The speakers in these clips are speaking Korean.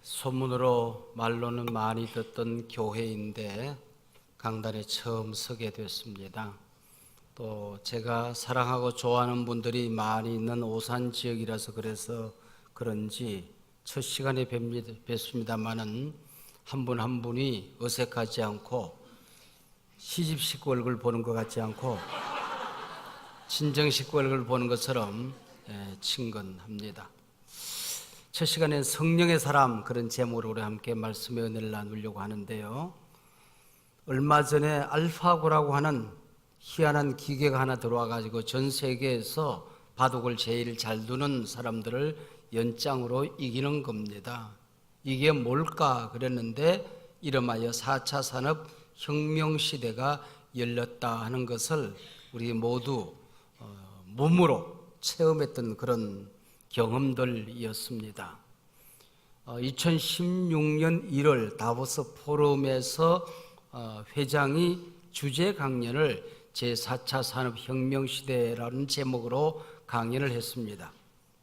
소문으로 말로는 많이 듣던 교회인데 강단에 처음 서게 됐습니다. 또 제가 사랑하고 좋아하는 분들이 많이 있는 오산 지역이라서 그래서 그런지 첫 시간에 뵙습니다만은 한 분 한 분이 어색하지 않고 시집 식구 얼굴 보는 것 같지 않고 친정 식구 얼굴 보는 것처럼 친근합니다. 첫 시간엔 성령의 사람, 그런 제목으로 우리 함께 말씀의 은혜를 나누려고 하는데요. 얼마 전에 알파고라고 하는 희한한 기계가 하나 들어와 가지고 전 세계에서 바둑을 제일 잘 두는 사람들을 연장으로 이기는 겁니다. 이게 뭘까 그랬는데 이름하여 4차 산업혁명 시대가 열렸다 하는 것을 우리 모두 몸으로 체험했던 그런 경험들이었습니다. 2016년 1월 다보스 포럼에서 회장이 주제 강연을 제4차 산업혁명 시대라는 제목으로 강연을 했습니다.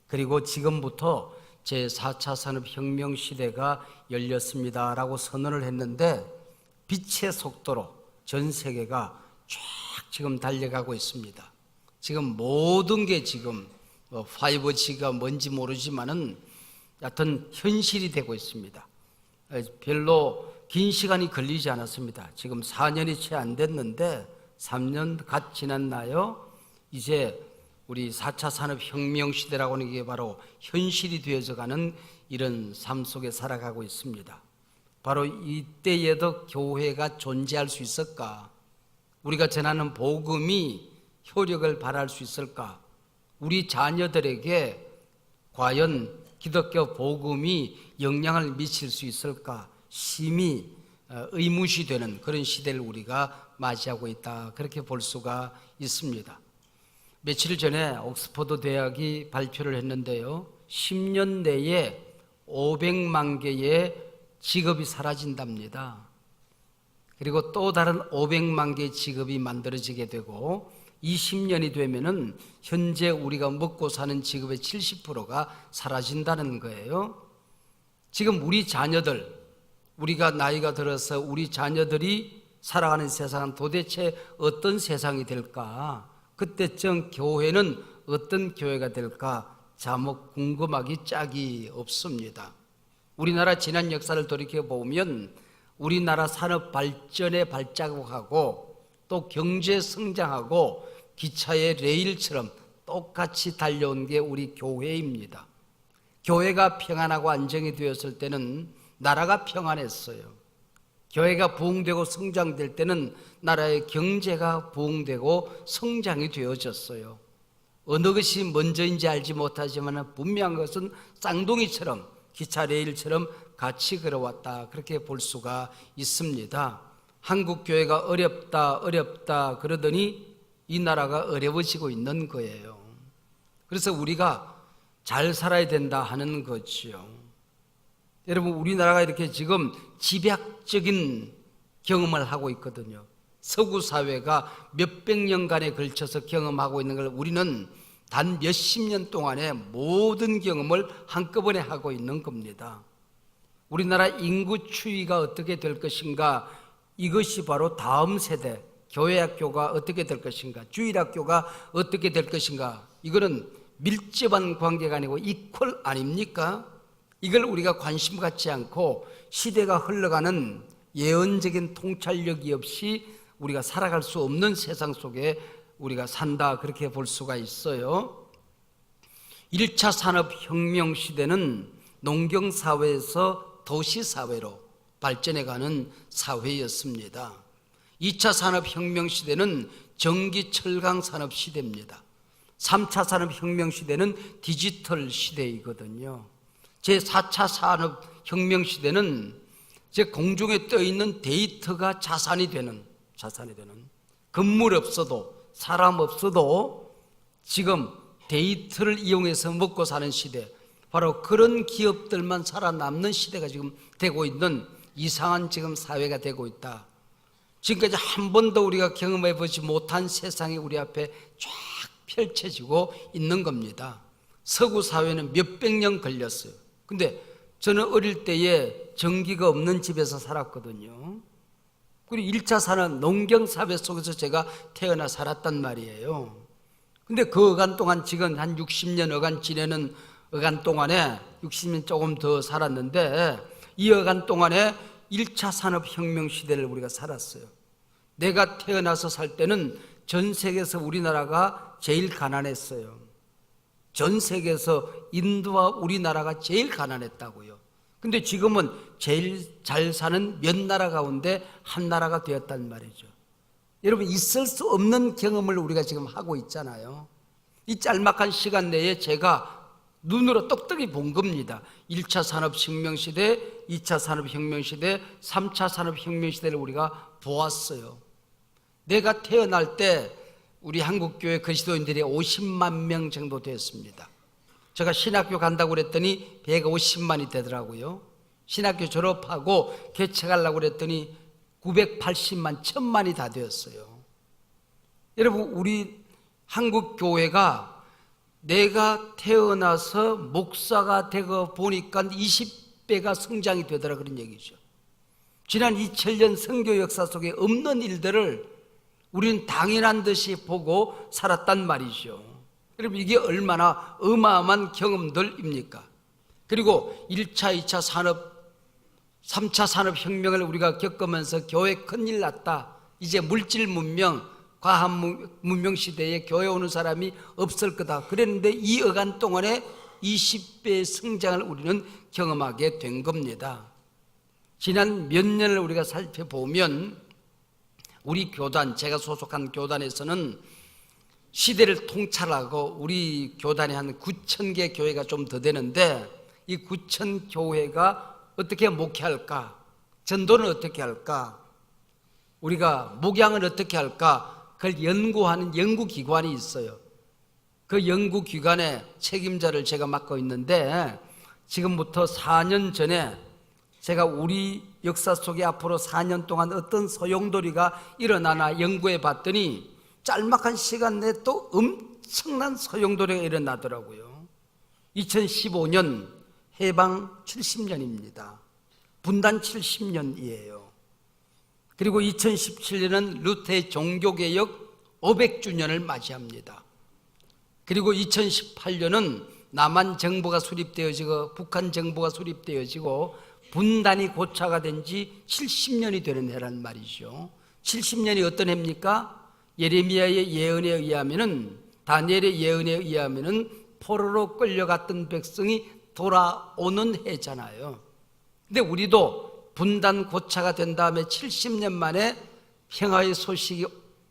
그리고 지금부터 제4차 산업혁명 시대가 열렸습니다라고 선언을 했는데 빛의 속도로 전 세계가 쫙 지금 달려가고 있습니다. 지금 모든 게 지금 5G가 뭔지 모르지만은 여하튼 현실이 되고 있습니다. 별로 긴 시간이 걸리지 않았습니다. 지금 4년이 채 안 됐는데 3년 갓 지났나요? 이제 우리 4차 산업혁명 시대라고 하는 게 바로 현실이 되어져가는 이런 삶 속에 살아가고 있습니다. 바로 이때에도 교회가 존재할 수 있을까? 우리가 전하는 복음이 효력을 발할 수 있을까? 우리 자녀들에게 과연 기독교 복음이 영향을 미칠 수 있을까? 심히 의무시되는 그런 시대를 우리가 맞이하고 있다, 그렇게 볼 수가 있습니다. 며칠 전에 옥스퍼드 대학이 발표를 했는데요, 10년 내에 500만 개의 직업이 사라진답니다. 그리고 또 다른 500만 개의 직업이 만들어지게 되고 20년이 되면은 현재 우리가 먹고 사는 직업의 70%가 사라진다는 거예요. 지금 우리 자녀들, 우리가 나이가 들어서 우리 자녀들이 살아가는 세상은 도대체 어떤 세상이 될까? 그때쯤 교회는 어떤 교회가 될까? 자목 궁금하기 짝이 없습니다. 우리나라 지난 역사를 돌이켜보면 우리나라 산업 발전에 발자국하고 또 경제 성장하고 기차의 레일처럼 똑같이 달려온 게 우리 교회입니다. 교회가 평안하고 안정이 되었을 때는 나라가 평안했어요. 교회가 부흥되고 성장될 때는 나라의 경제가 부흥되고 성장이 되어졌어요. 어느 것이 먼저인지 알지 못하지만 분명한 것은 쌍둥이처럼 기차 레일처럼 같이 걸어왔다, 그렇게 볼 수가 있습니다. 한국 교회가 어렵다 그러더니 이 나라가 어려워지고 있는 거예요. 그래서 우리가 잘 살아야 된다 하는 거지요. 여러분, 우리나라가 이렇게 지금 집약적인 경험을 하고 있거든요. 서구 사회가 몇백 년간에 걸쳐서 경험하고 있는 걸 우리는 단 몇십 년 동안에 모든 경험을 한꺼번에 하고 있는 겁니다. 우리나라 인구 추이가 어떻게 될 것인가, 이것이 바로 다음 세대 교회학교가 어떻게 될 것인가, 주일학교가 어떻게 될 것인가, 이거는 밀접한 관계가 아니고 이퀄 아닙니까? 이걸 우리가 관심 갖지 않고 시대가 흘러가는 예언적인 통찰력이 없이 우리가 살아갈 수 없는 세상 속에 우리가 산다, 그렇게 볼 수가 있어요. 1차 산업혁명 시대는 농경사회에서 도시사회로 발전해가는 사회였습니다. 2차 산업혁명 시대는 전기철강 산업 시대입니다. 3차 산업혁명 시대는 디지털 시대이거든요. 제4차 산업혁명 시대는 이제 공중에 떠있는 데이터가 자산이 되는 건물 없어도 사람 없어도 지금 데이터를 이용해서 먹고 사는 시대, 바로 그런 기업들만 살아남는 시대가 지금 되고 있는 이상한 지금 사회가 되고 있다. 지금까지 한 번도 우리가 경험해보지 못한 세상이 우리 앞에 쫙 펼쳐지고 있는 겁니다. 서구 사회는 몇백 년 걸렸어요. 근데 저는 어릴 때에 전기가 없는 집에서 살았거든요. 그리고 1차 산업 농경사회 속에서 제가 태어나 살았단 말이에요. 근데 그 어간 동안 지금 한 60년 어간 지내는 어간 동안에 60년 조금 더 살았는데, 이 어간 동안에 1차 산업혁명 시대를 우리가 살았어요. 내가 태어나서 살 때는 전 세계에서 우리나라가 제일 가난했어요. 전 세계에서 인도와 우리나라가 제일 가난했다고요. 근데 지금은 제일 잘 사는 몇 나라 가운데 한 나라가 되었단 말이죠. 여러분, 있을 수 없는 경험을 우리가 지금 하고 있잖아요. 이 짤막한 시간 내에 제가 눈으로 똑똑히 본 겁니다. 1차 산업혁명 시대, 2차 산업혁명 시대, 3차 산업혁명 시대를 우리가 보았어요. 내가 태어날 때 우리 한국교회 그리스도인들이 50만 명 정도 되었습니다. 제가 신학교 간다고 그랬더니 150만이 되더라고요. 신학교 졸업하고 개척하려고 그랬더니 980만, 1000만이 다 되었어요. 여러분, 우리 한국교회가 내가 태어나서 목사가 되고 보니까 20배가 성장이 되더라, 그런 얘기죠. 지난 2000년 선교 역사 속에 없는 일들을 우리는 당연한 듯이 보고 살았단 말이죠. 여러분, 이게 얼마나 어마어마한 경험들입니까? 그리고 1차, 2차 산업, 3차 산업혁명을 우리가 겪으면서 교회 큰일 났다. 이제 물질 문명, 과학 문명 시대에 교회 오는 사람이 없을 거다. 그랬는데 이 어간 동안에 20배의 성장을 우리는 경험하게 된 겁니다. 지난 몇 년을 우리가 살펴보면 우리 교단, 제가 소속한 교단에서는 시대를 통찰하고 우리 교단에 한 9,000개 교회가 좀 더 되는데, 이 9,000 교회가 어떻게 목회할까? 전도는 어떻게 할까? 우리가 목양은 어떻게 할까? 그걸 연구하는 연구기관이 있어요. 그 연구기관의 책임자를 제가 맡고 있는데, 지금부터 4년 전에 제가 우리 역사 속에 앞으로 4년 동안 어떤 소용돌이가 일어나나 연구해 봤더니 짤막한 시간 내에 또 엄청난 소용돌이가 일어나더라고요. 2015년 해방 70년입니다. 분단 70년이에요. 그리고 2017년은 루터의 종교개혁 500주년을 맞이합니다. 그리고 2018년은 남한 정부가 수립되어지고 북한 정부가 수립되어지고 분단이 고차가 된 지 70년이 되는 해란 말이죠. 70년이 어떤 해입니까? 예레미야의 예언에 의하면은, 다니엘의 예언에 의하면은 포로로 끌려갔던 백성이 돌아오는 해잖아요. 근데 우리도 분단 고차가 된 다음에 70년 만에 평화의 소식이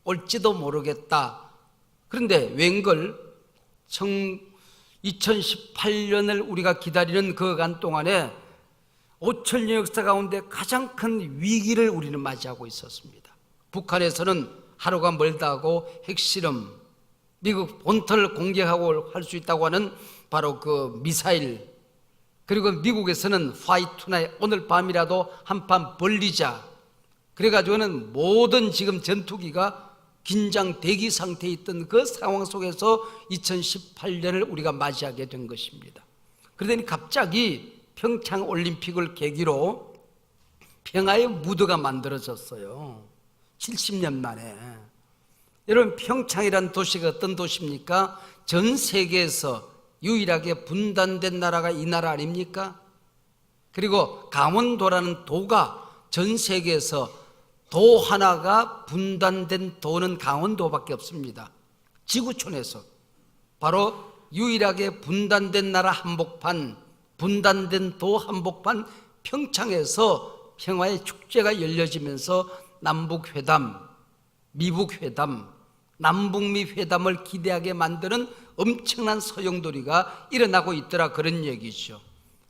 올지도 모르겠다. 그런데 웬걸 2018년을 우리가 기다리는 그 간 동안에 5천년 역사 가운데 가장 큰 위기를 우리는 맞이하고 있었습니다. 북한에서는 하루가 멀다 하고 핵실험, 미국 본토를 공격하고 할 수 있다고 하는 바로 그 미사일, 그리고 미국에서는 화이트 나잇, 오늘 밤이라도 한판 벌리자, 그래가지고는 모든 지금 전투기가 긴장 대기 상태에 있던 그 상황 속에서 2018년을 우리가 맞이하게 된 것입니다. 그러더니 갑자기 평창 올림픽을 계기로 평화의 무드가 만들어졌어요. 70년 만에. 여러분, 평창이라는 도시가 어떤 도시입니까? 전 세계에서 유일하게 분단된 나라가 이 나라 아닙니까? 그리고 강원도라는 도가 전 세계에서 도 하나가 분단된 도는 강원도밖에 없습니다. 지구촌에서 바로 유일하게 분단된 나라 한복판, 분단된 도 한복판 평창에서 평화의 축제가 열려지면서 남북회담, 미북회담, 남북미 회담을 기대하게 만드는 엄청난 소용돌이가 일어나고 있더라, 그런 얘기죠.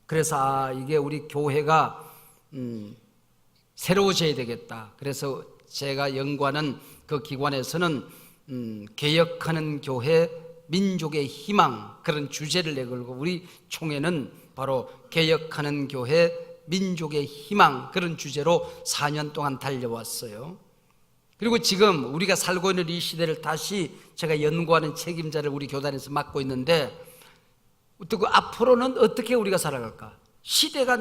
그래서 이게 우리 교회가 새로워져야 되겠다. 그래서 제가 연구하는 그 기관에서는 개혁하는 교회, 민족의 희망, 그런 주제를 내걸고 우리 총회는 바로 개혁하는 교회, 민족의 희망, 그런 주제로 4년 동안 달려왔어요. 그리고 지금 우리가 살고 있는 이 시대를 다시 제가 연구하는 책임자를 우리 교단에서 맡고 있는데, 앞으로는 어떻게 우리가 살아갈까? 시대가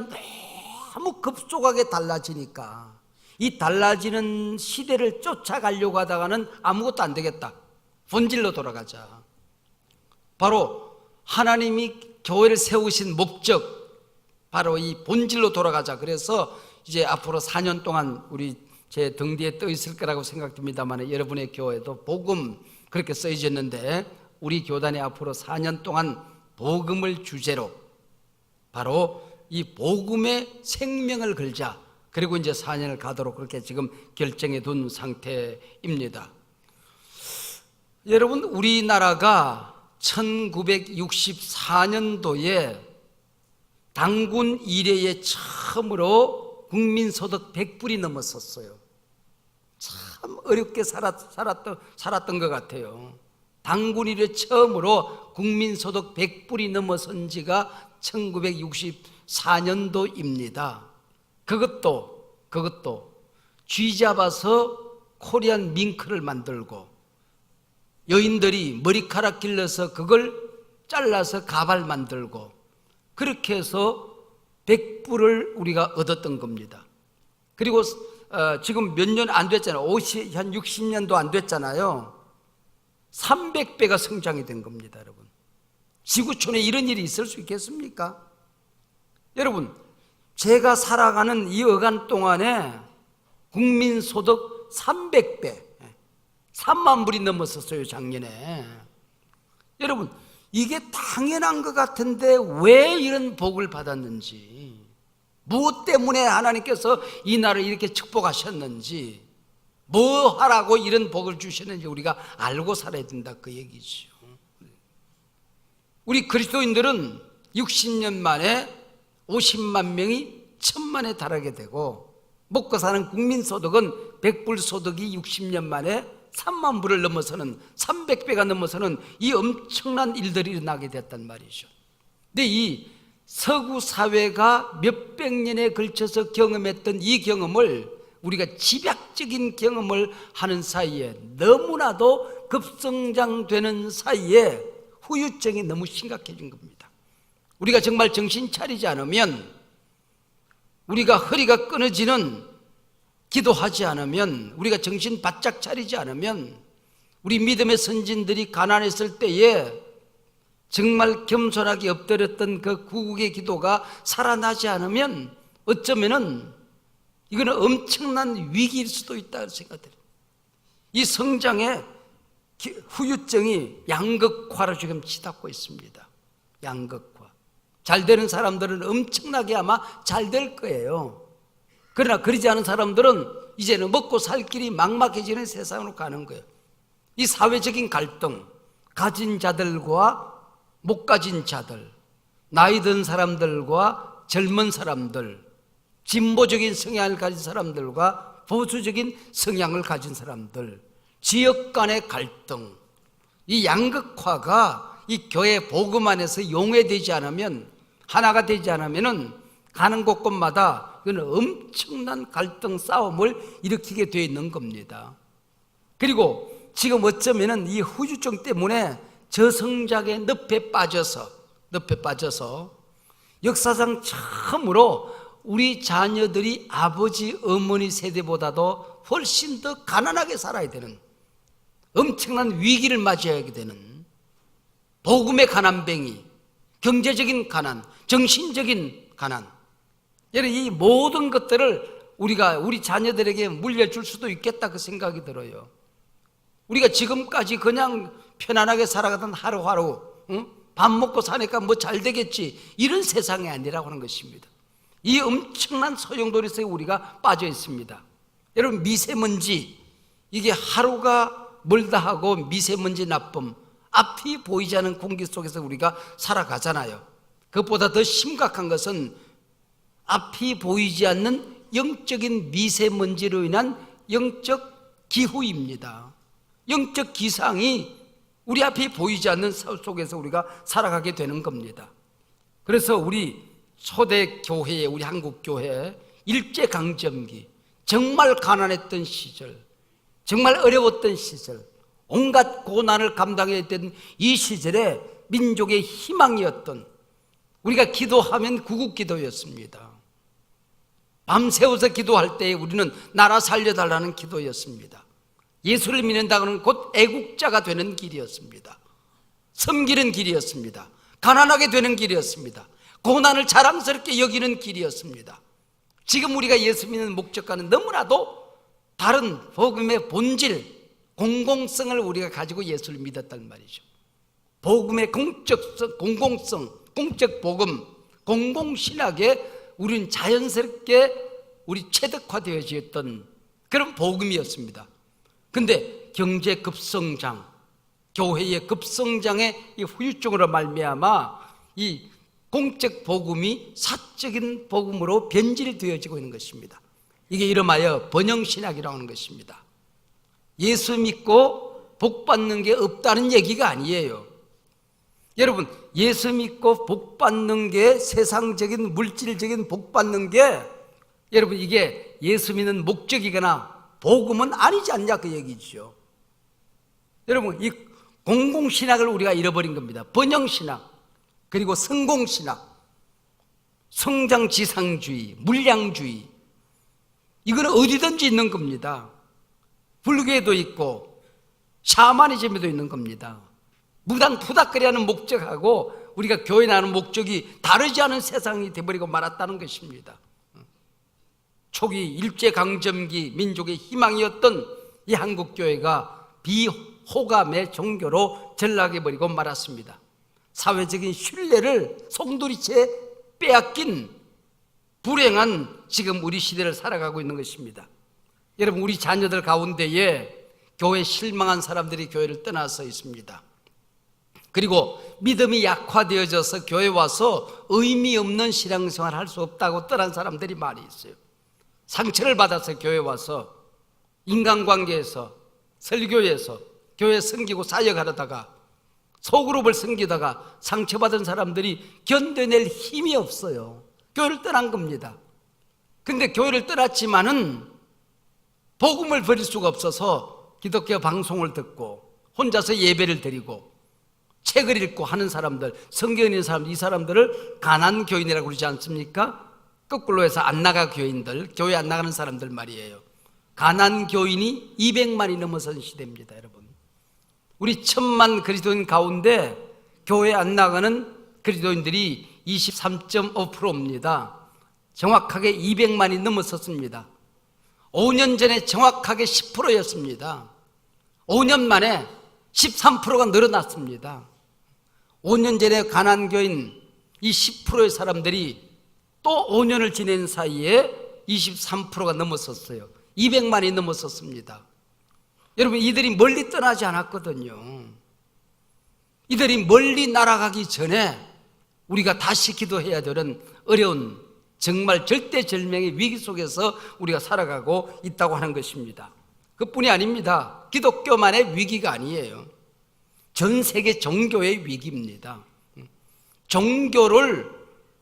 너무 급속하게 달라지니까 이 달라지는 시대를 쫓아가려고 하다가는 아무것도 안 되겠다. 본질로 돌아가자. 바로 하나님이 교회를 세우신 목적, 바로 이 본질로 돌아가자. 그래서 이제 앞으로 4년 동안 우리 제 등 뒤에 떠 있을 거라고 생각됩니다만 여러분의 교회도 복음 그렇게 써있었는데 우리 교단이 앞으로 4년 동안 복음을 주제로 바로 이 복음의 생명을 걸자. 그리고 이제 4년을 가도록 그렇게 지금 결정해 둔 상태입니다. 여러분, 우리나라가 1964년도에 당군 이래에 처음으로 국민소득 100불이 넘었었어요. 참 어렵게 살았던 것 같아요. 당군 이래 처음으로 국민소득 100불이 넘어선 지가 1964년도입니다. 그것도 쥐 잡아서 코리안 밍크를 만들고 여인들이 머리카락 길러서 그걸 잘라서 가발 만들고 그렇게 해서 100불을 우리가 얻었던 겁니다. 그리고 지금 몇 년 안 됐잖아요. 한 60년도 안 됐잖아요. 300배가 성장이 된 겁니다, 여러분. 지구촌에 이런 일이 있을 수 있겠습니까? 여러분, 제가 살아가는 이 어간 동안에 국민소득 300배, 3만 불이 넘었었어요, 작년에. 여러분, 이게 당연한 것 같은데 왜 이런 복을 받았는지, 무엇 때문에 하나님께서 이 나라를 이렇게 축복하셨는지, 뭐 하라고 이런 복을 주셨는지 우리가 알고 살아야 된다, 그 얘기죠. 우리 그리스도인들은 60년 만에 50만 명이 1000만에 달하게 되고, 먹고 사는 국민소득은 100불 소득이 60년 만에 3만 불을 넘어서는 300배가 넘어서는 이 엄청난 일들이 일어나게 됐단 말이죠. 근데 이 서구 사회가 몇백 년에 걸쳐서 경험했던 이 경험을 우리가 집약적인 경험을 하는 사이에, 너무나도 급성장되는 사이에 후유증이 너무 심각해진 겁니다. 우리가 정말 정신 차리지 않으면, 우리가 허리가 끊어지는 기도하지 않으면, 우리가 정신 바짝 차리지 않으면, 우리 믿음의 선진들이 가난했을 때에 정말 겸손하게 엎드렸던 그 구국의 기도가 살아나지 않으면 어쩌면은 이거는 엄청난 위기일 수도 있다고 생각해요. 이 성장의 후유증이 양극화로 지금 치닫고 있습니다. 양극화. 잘 되는 사람들은 엄청나게 아마 잘 될 거예요. 그러나 그러지 않은 사람들은 이제는 먹고 살 길이 막막해지는 세상으로 가는 거예요. 이 사회적인 갈등, 가진 자들과 못 가진 자들, 나이 든 사람들과 젊은 사람들, 진보적인 성향을 가진 사람들과 보수적인 성향을 가진 사람들, 지역 간의 갈등, 이 양극화가 이 교회 복음 안에서 용해되지 않으면, 하나가 되지 않으면은 가는 곳곳마다 그는 엄청난 갈등 싸움을 일으키게 되어 있는 겁니다. 그리고 지금 어쩌면은 이 후유증 때문에 저성장의 늪에 빠져서 역사상 처음으로 우리 자녀들이 아버지, 어머니 세대보다도 훨씬 더 가난하게 살아야 되는, 엄청난 위기를 맞이하게 되는 복음의 가난뱅이, 경제적인 가난, 정신적인 가난, 이 모든 것들을 우리가 우리 자녀들에게 물려줄 수도 있겠다, 그 생각이 들어요. 우리가 지금까지 그냥 편안하게 살아가던 하루하루, 밥 먹고 사니까 뭐 잘 되겠지, 이런 세상이 아니라고 하는 것입니다. 이 엄청난 소용돌이 속에 우리가 빠져 있습니다. 여러분, 미세먼지, 이게 하루가 멀다 하고 미세먼지 나쁨, 앞이 보이지 않는 공기 속에서 우리가 살아가잖아요. 그것보다 더 심각한 것은 앞이 보이지 않는 영적인 미세먼지로 인한 영적 기후입니다. 영적 기상이 우리 앞이 보이지 않는 사회 속에서 우리가 살아가게 되는 겁니다. 그래서 우리 초대 교회에, 우리 한국 교회 일제강점기, 정말 가난했던 시절, 정말 어려웠던 시절, 온갖 고난을 감당해야 했던 이 시절에 민족의 희망이었던, 우리가 기도하면 구국기도였습니다. 밤새워서 기도할 때 우리는 나라 살려달라는 기도였습니다. 예수를 믿는다고는 곧 애국자가 되는 길이었습니다. 섬기는 길이었습니다. 가난하게 되는 길이었습니다. 고난을 자랑스럽게 여기는 길이었습니다. 지금 우리가 예수 믿는 목적과는 너무나도 다른 복음의 본질, 공공성을 우리가 가지고 예수를 믿었단 말이죠. 복음의 공적성, 공공성, 공적 복음, 공공신학에 우리는 자연스럽게 우리 체득화되어졌던 그런 복음이었습니다. 근데 경제 급성장, 교회의 급성장의 이 후유증으로 말미암아 이 공적 복음이 사적인 복음으로 변질되어지고 있는 것입니다. 이게 이름하여 번영신학이라고 하는 것입니다. 예수 믿고 복 받는 게 없다는 얘기가 아니에요. 여러분, 예수 믿고 복 받는 게 세상적인 물질적인 복 받는 게 여러분 이게 예수 믿는 목적이거나 복음은 아니지 않냐 그 얘기죠. 여러분, 이 공공신학을 우리가 잃어버린 겁니다. 번영신학, 그리고 성공신학, 성장지상주의, 물량주의, 이거는 어디든지 있는 겁니다. 불교에도 있고 샤머니즘에도 있는 겁니다. 무당 푸닥거리하는 목적하고 우리가 교회 나가는 목적이 다르지 않은 세상이 되어버리고 말았다는 것입니다. 초기 일제강점기 민족의 희망이었던 이 한국교회가 비호감의 종교로 전락해버리고 말았습니다. 사회적인 신뢰를 송두리째 빼앗긴 불행한 지금 우리 시대를 살아가고 있는 것입니다. 여러분, 우리 자녀들 가운데에 교회 실망한 사람들이 교회를 떠나서 있습니다. 그리고 믿음이 약화되어져서 교회 와서 의미 없는 신앙생활 할 수 없다고 떠난 사람들이 많이 있어요. 상처를 받아서 교회 와서 인간관계에서, 설교에서 교회 섬기고 사역하다가 소그룹을 섬기다가 상처받은 사람들이 견뎌낼 힘이 없어요. 교회를 떠난 겁니다. 근데 교회를 떠났지만은 복음을 버릴 수가 없어서 기독교 방송을 듣고 혼자서 예배를 드리고 책을 읽고 하는 사람들, 성경 읽는 사람들, 이 사람들을 가난교인이라고 그러지 않습니까? 거꾸로 해서 안 나가 교인들, 교회 안 나가는 사람들 말이에요. 가난교인이 200만이 넘어선 시대입니다, 여러분. 우리 1000만 그리스도인 가운데 교회 안 나가는 그리스도인들이 23.5%입니다. 정확하게 200만이 넘어섰습니다. 5년 전에 정확하게 10%였습니다. 5년 만에 13%가 늘어났습니다. 5년 전에 가난교인 이 10%의 사람들이 또 5년을 지낸 사이에 23%가 넘어섰어요. 200만이 넘어섰습니다. 여러분, 이들이 멀리 떠나지 않았거든요. 이들이 멀리 날아가기 전에 우리가 다시 기도해야 되는 어려운, 정말 절대절명의 위기 속에서 우리가 살아가고 있다고 하는 것입니다. 그뿐이 아닙니다. 기독교만의 위기가 아니에요. 전 세계 종교의 위기입니다. 종교를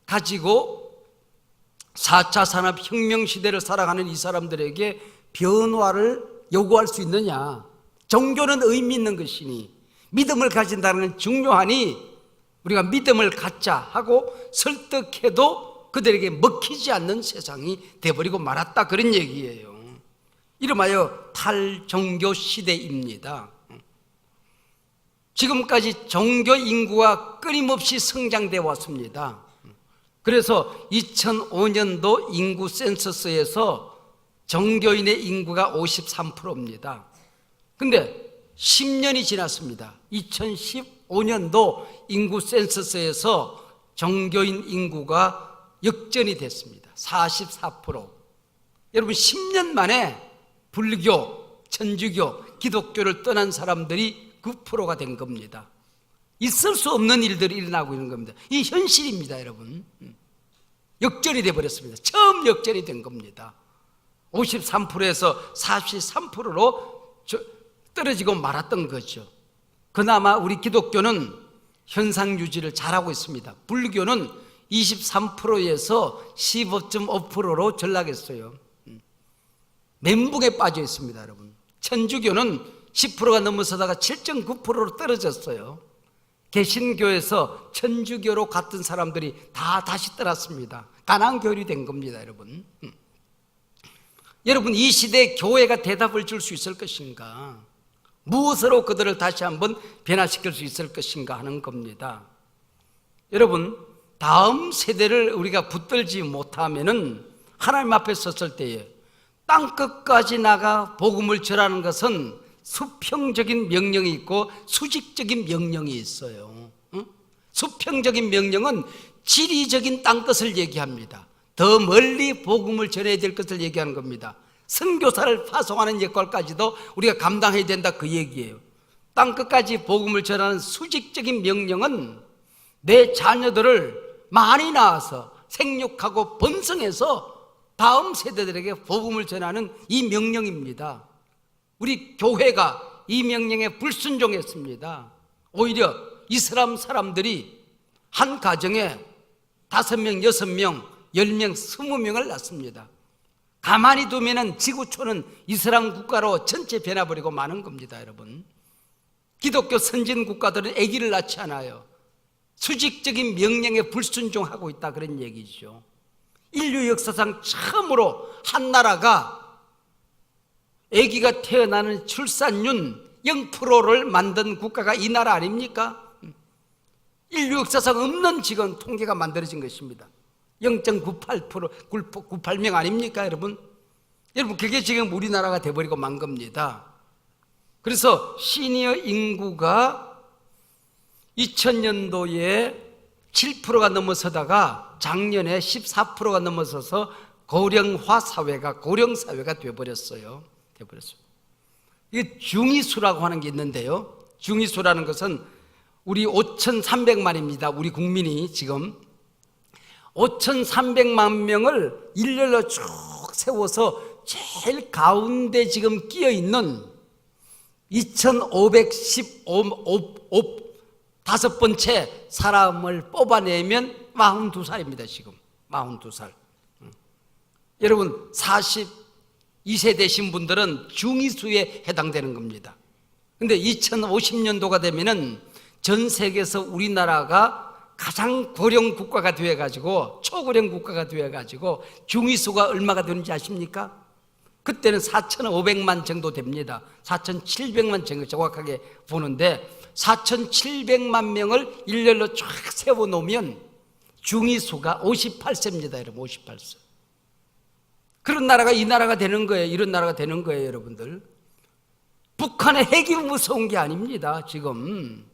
가지고 4차 산업혁명 시대를 살아가는 이 사람들에게 변화를 요구할 수 있느냐? 종교는 의미 있는 것이니 믿음을 가진다는 건 중요하니 우리가 믿음을 갖자 하고 설득해도 그들에게 먹히지 않는 세상이 돼버리고 말았다, 그런 얘기예요. 이름하여 탈종교 시대입니다. 지금까지 종교 인구가 끊임없이 성장되어 왔습니다. 그래서 2005년도 인구 센서스에서 종교인의 인구가 53%입니다. 근데 10년이 지났습니다. 2015년도 인구 센서스에서 종교인 인구가 역전이 됐습니다. 44%. 여러분, 10년 만에 불교, 천주교, 기독교를 떠난 사람들이 9%가 된 겁니다. 있을 수 없는 일들이 일어나고 있는 겁니다. 이 현실입니다, 여러분. 역전이 돼버렸습니다. 처음 역전이 된 겁니다. 53%에서 43%로 떨어지고 말았던 거죠. 그나마 우리 기독교는 현상 유지를 잘하고 있습니다. 불교는 23%에서 15.5%로 전락했어요. 멘붕에 빠져 있습니다, 여러분. 천주교는 10%가 넘어서다가 7.9%로 떨어졌어요. 개신교에서 천주교로 갔던 사람들이 다 다시 떠났습니다. 가난교회이 된 겁니다, 여러분. 여러분, 이 시대에 교회가 대답을 줄 수 있을 것인가? 무엇으로 그들을 다시 한번 변화시킬 수 있을 것인가 하는 겁니다. 여러분, 다음 세대를 우리가 붙들지 못하면은 하나님 앞에 섰을 때에 땅끝까지 나가 복음을 전하는 것은 수평적인 명령이 있고 수직적인 명령이 있어요. 수평적인 명령은 지리적인 땅끝을 얘기합니다. 더 멀리 복음을 전해야 될 것을 얘기하는 겁니다. 선교사를 파송하는 역할까지도 우리가 감당해야 된다, 그 얘기예요. 땅끝까지 복음을 전하는 수직적인 명령은 내 자녀들을 많이 낳아서 생육하고 번성해서 다음 세대들에게 복음을 전하는 이 명령입니다. 우리 교회가 이 명령에 불순종했습니다. 오히려 이슬람 사람들이 한 가정에 5명, 6명, 10명, 20명을 낳습니다. 가만히 두면은 지구촌은 이슬람 국가로 전체 변해버리고 마는 겁니다, 여러분. 기독교 선진 국가들은 아기를 낳지 않아요. 수직적인 명령에 불순종하고 있다, 그런 얘기죠. 인류 역사상 처음으로 한 나라가 아기가 태어나는 출산율 0%를 만든 국가가 이 나라 아닙니까? 인류 역사상 없는 지금 통계가 만들어진 것입니다. 0.98%, 98명 아닙니까, 여러분? 여러분, 그게 지금 우리나라가 돼버리고 만 겁니다. 그래서 시니어 인구가 2000년도에 7%가 넘어서다가 작년에 14%가 넘어서서 고령화 사회가, 고령사회가 돼버렸어요. 이게 중위수라고 하는 게 있는데요. 중위수라는 것은 우리 5,300만입니다. 우리 국민이 지금 5,300만 명을 일렬로 쭉 세워서 제일 가운데 지금 끼어 있는 2,515 다섯 번째 사람을 뽑아내면 42살입니다. 지금 42살. 여러분, 42세 되신 분들은 중위수에 해당되는 겁니다. 근데 2050년도가 되면은 전 세계에서 우리나라가 가장 고령 국가가 되어가지고, 초고령 국가가 되어가지고 중위수가 얼마가 되는지 아십니까? 그때는 4,500만 정도 됩니다. 4,700만 정도 정확하게 보는데 4,700만 명을 일렬로 쫙 세워놓으면 중위수가 58세입니다. 여러분, 58세. 그런 나라가 이 나라가 되는 거예요. 이런 나라가 되는 거예요, 여러분들. 북한의 핵이 무서운 게 아닙니다. 지금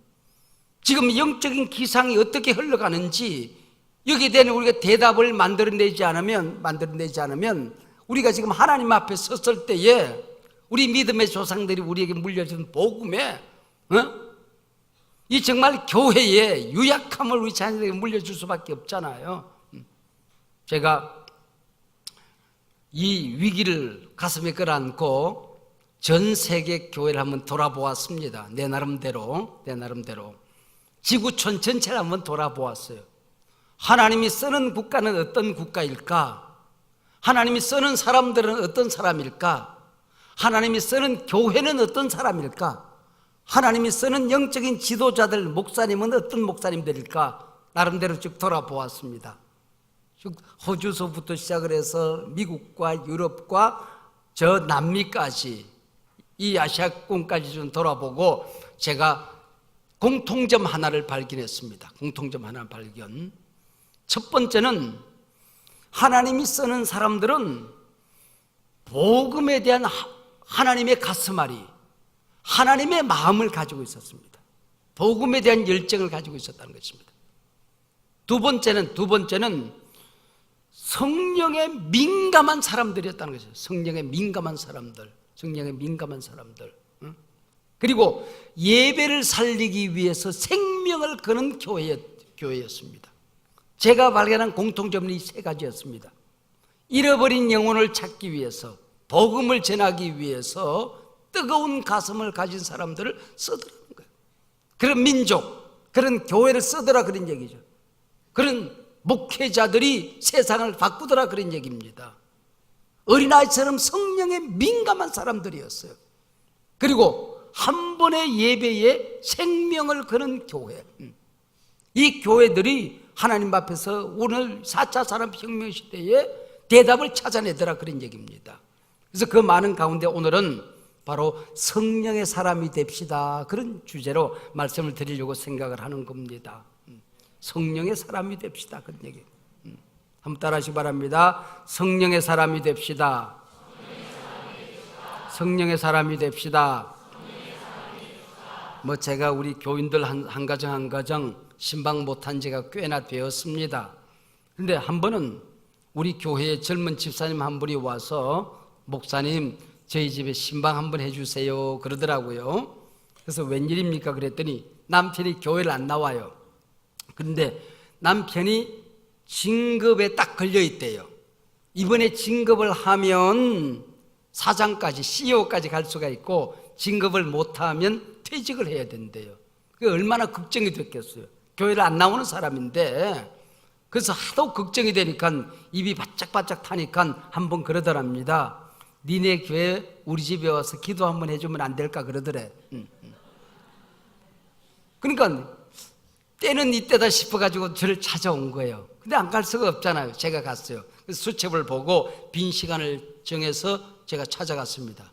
영적인 기상이 어떻게 흘러가는지 여기에 대한 우리가 대답을 만들어내지 않으면 우리가 지금 하나님 앞에 섰을 때에 우리 믿음의 조상들이 우리에게 물려준 복음에 이 정말 교회의 유약함을 우리 자녀들에게 물려줄 수밖에 없잖아요. 제가 이 위기를 가슴에 끌어안고 전 세계 교회를 한번 돌아보았습니다. 내 나름대로 지구촌 전체를 한번 돌아보았어요. 하나님이 쓰는 국가는 어떤 국가일까? 하나님이 쓰는 사람들은 어떤 사람일까? 하나님이 쓰는 교회는 어떤 사람일까? 하나님이 쓰는 영적인 지도자들, 목사님은 어떤 목사님들일까? 나름대로 쭉 돌아보았습니다. 쭉 호주서부터 시작을 해서 미국과 유럽과 저 남미까지, 이 아시아권까지 좀 돌아보고 제가 공통점 하나를 발견했습니다. 공통점 하나 발견. 첫 번째는 하나님이 쓰는 사람들은 복음에 대한 하나님의 가슴앓이, 하나님의 마음을 가지고 있었습니다. 복음에 대한 열정을 가지고 있었다는 것입니다. 두 번째는 성령에 민감한 사람들이었다는 것이죠. 성령에 민감한 사람들. 그리고 예배를 살리기 위해서 생명을 거는 교회였습니다. 제가 발견한 공통점은 이 세 가지였습니다. 잃어버린 영혼을 찾기 위해서, 복음을 전하기 위해서 뜨거운 가슴을 가진 사람들을 써더라는 거예요. 그런 민족, 그런 교회를 써더라, 그런 얘기죠. 그런 목회자들이 세상을 바꾸더라, 그런 얘기입니다. 어린아이처럼 성령에 민감한 사람들이었어요. 그리고 한 번의 예배에 생명을 거는 교회. 이 교회들이 하나님 앞에서 오늘 4차 산업혁명 시대에 대답을 찾아내더라, 그런 얘기입니다. 그래서 그 많은 가운데 오늘은 바로 성령의 사람이 됩시다, 그런 주제로 말씀을 드리려고 생각을 하는 겁니다. 성령의 사람이 됩시다, 그런 얘기. 한번 따라하시기 바랍니다. 성령의 사람이 됩시다. 성령의 사람이 됩시다. 뭐 제가 우리 교인들 한 가정 신방 못한 지가 꽤나 되었습니다. 그런데 한 번은 우리 교회에 젊은 집사님 한 분이 와서 목사님, 저희 집에 신방 한번 해주세요 그러더라고요. 그래서 웬일입니까 그랬더니 남편이 교회를 안 나와요. 그런데 남편이 진급에 딱 걸려 있대요. 이번에 진급을 하면 사장까지, CEO까지 갈 수가 있고, 진급을 못하면 퇴직을 해야 된대요. 그게 얼마나 걱정이 됐겠어요. 교회를 안 나오는 사람인데. 그래서 하도 걱정이 되니까 입이 바짝바짝 타니까 한번 그러더랍니다. 니네 교회 우리 집에 와서 기도 한번 해주면 안 될까 그러더래. 그러니까 때는 이때다 싶어가지고 저를 찾아온 거예요. 근데 안 갈 수가 없잖아요. 제가 갔어요. 그래서 수첩을 보고 빈 시간을 정해서 제가 찾아갔습니다.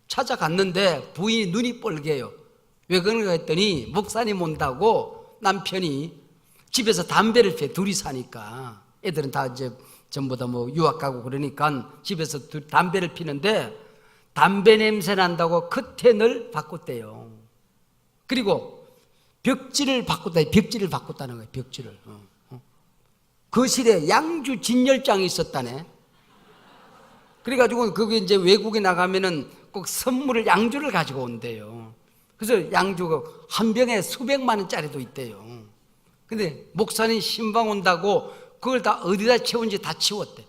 찾아갔는데 부인이 눈이 뻘개요. 왜 그런가 했더니 목사님 온다고 남편이 집에서 담배를 피워, 둘이 사니까. 애들은 다 이제 전부 다 뭐 유학 가고 그러니까 집에서 담배를 피는데 담배 냄새 난다고 커튼을 바꿨대요. 그리고 벽지를 바꿨다는 거예요. 벽지를. 거실에 양주 진열장이 있었다네. 그래가지고 그게 이제 외국에 나가면은 꼭 선물을 양주를 가지고 온대요. 그래서 양주가 한 병에 수백만 원짜리도 있대요. 근데 목사님 신방 온다고 그걸 다 어디다 채운지 다 치웠대.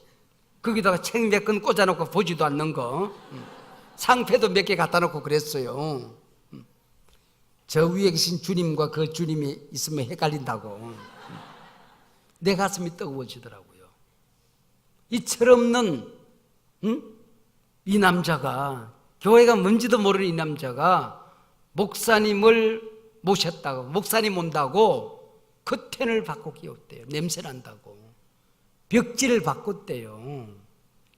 거기다가 책 몇 권 꽂아놓고 보지도 않는 거. 상패도 몇 개 갖다 놓고 그랬어요. 저 위에 계신 주님과 그 주님이 있으면 헷갈린다고. 내 가슴이 뜨거워지더라고요. 이 철없는 이 남자가, 교회가 뭔지도 모르는 이 남자가 목사님을 모셨다고, 목사님 온다고 커튼을 바꿔 끼웠대요. 냄새 난다고. 벽지를 바꿨대요.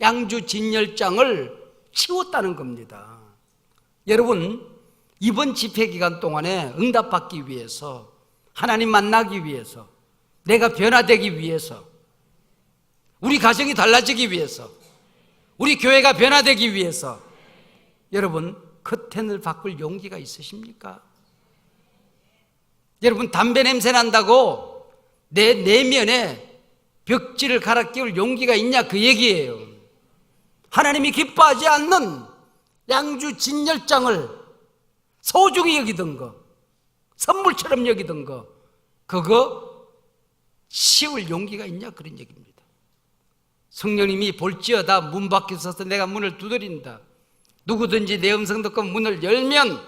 양주 진열장을 치웠다는 겁니다. 여러분, 이번 집회 기간 동안에 응답받기 위해서, 하나님 만나기 위해서, 내가 변화되기 위해서, 우리 가정이 달라지기 위해서, 우리 교회가 변화되기 위해서 여러분 커튼을 바꿀 용기가 있으십니까? 여러분 담배 냄새 난다고 내 내면에 벽지를 갈아 끼울 용기가 있냐, 그 얘기예요. 하나님이 기뻐하지 않는 양주 진열장을 소중히 여기던 거, 선물처럼 여기던 거, 그거 치울 용기가 있냐, 그런 얘기입니다. 성령님이 볼지어다 문 밖에 서서 내가 문을 두드린다. 누구든지 내 음성 듣고 문을 열면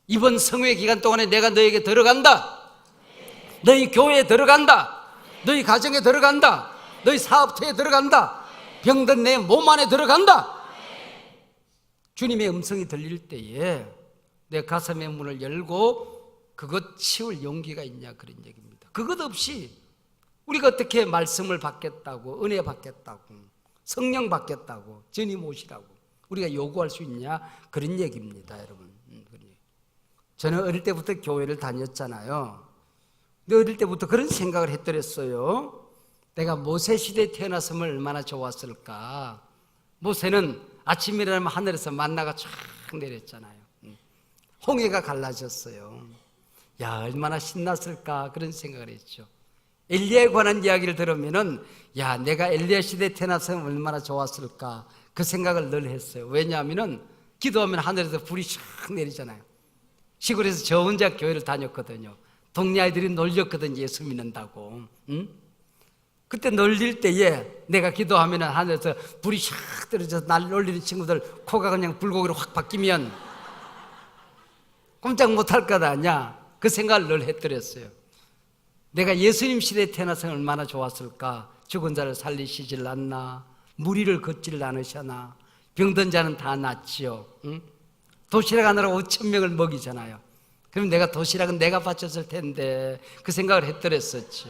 이번 성회 기간 동안에 내가 너에게 들어간다. 너희 교회에 들어간다. 너희 가정에 들어간다. 너희 사업터에 들어간다. 병든 내 몸 안에 들어간다. 주님의 음성이 들릴 때에 내 가슴의 문을 열고 그것 치울 용기가 있냐, 그런 얘기입니다. 그것 없이 우리가 어떻게 말씀을 받겠다고, 은혜 받겠다고, 성령 받겠다고, 주님 오시라고 우리가 요구할 수 있냐, 그런 얘기입니다, 여러분. 저는 어릴 때부터 교회를 다녔잖아요. 근데 어릴 때부터 그런 생각을 했더랬어요. 내가 모세 시대에 태어났으면 얼마나 좋았을까. 모세는 아침에 일어나면 하늘에서 만나가 쫙 내렸잖아요. 홍해가 갈라졌어요. 야, 얼마나 신났을까, 그런 생각을 했죠. 엘리야에 관한 이야기를 들으면은 야, 내가 엘리야 시대에 태어났으면 얼마나 좋았을까, 그 생각을 늘 했어요. 왜냐하면은 기도하면 하늘에서 불이 쫙 내리잖아요. 시골에서 저 혼자 교회를 다녔거든요. 동네 아이들이 놀렸거든, 예수 믿는다고. 그때 놀릴 때에 내가 기도하면 하늘에서 불이 샥 떨어져서 날 놀리는 친구들 코가 그냥 불고기로 확 바뀌면 꼼짝 못할 것 아니야, 그 생각을 늘 했더랬어요. 내가 예수님 시대에 태어나서 얼마나 좋았을까. 죽은 자를 살리시질 않나, 무리를 걷지를 않으셔나, 병든 자는 다 낫지요. 도시락 하느라 5,000명을 먹이잖아요. 그럼 내가 도시락은 내가 바쳤을 텐데 그 생각을 했더랬었죠.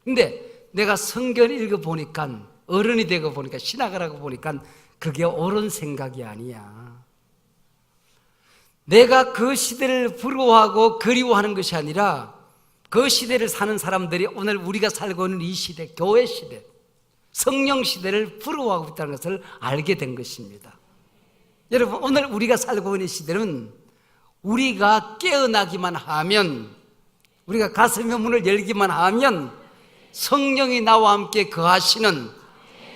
근데 내가 성경을 읽어보니까, 어른이 되고 보니까, 신학을 하고 보니까 그게 옳은 생각이 아니야. 내가 그 시대를 부러워하고 그리워하는 것이 아니라 그 시대를 사는 사람들이 오늘 우리가 살고 있는 이 시대, 교회 시대, 성령 시대를 부러워하고 있다는 것을 알게 된 것입니다. 여러분, 오늘 우리가 살고 있는 시대는 우리가 깨어나기만 하면, 우리가 가슴의 문을 열기만 하면 성령이 나와 함께 거하시는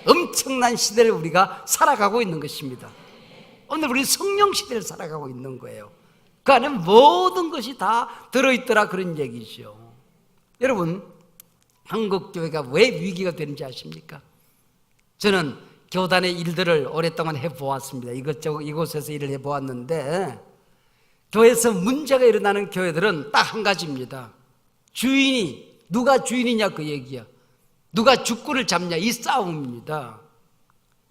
엄청난 시대를 우리가 살아가고 있는 것입니다. 오늘 우리 성령 시대를 살아가고 있는 거예요. 그 안에 모든 것이 다 들어있더라, 그런 얘기죠. 여러분, 한국교회가 왜 위기가 되는지 아십니까? 저는 교단의 일들을 오랫동안 해보았습니다. 이것저것 이곳에서 일을 해보았는데, 교회에서 문제가 일어나는 교회들은 딱 한 가지입니다. 주인이, 누가 주인이냐 그 얘기야. 누가 주권을 잡냐, 이 싸움입니다.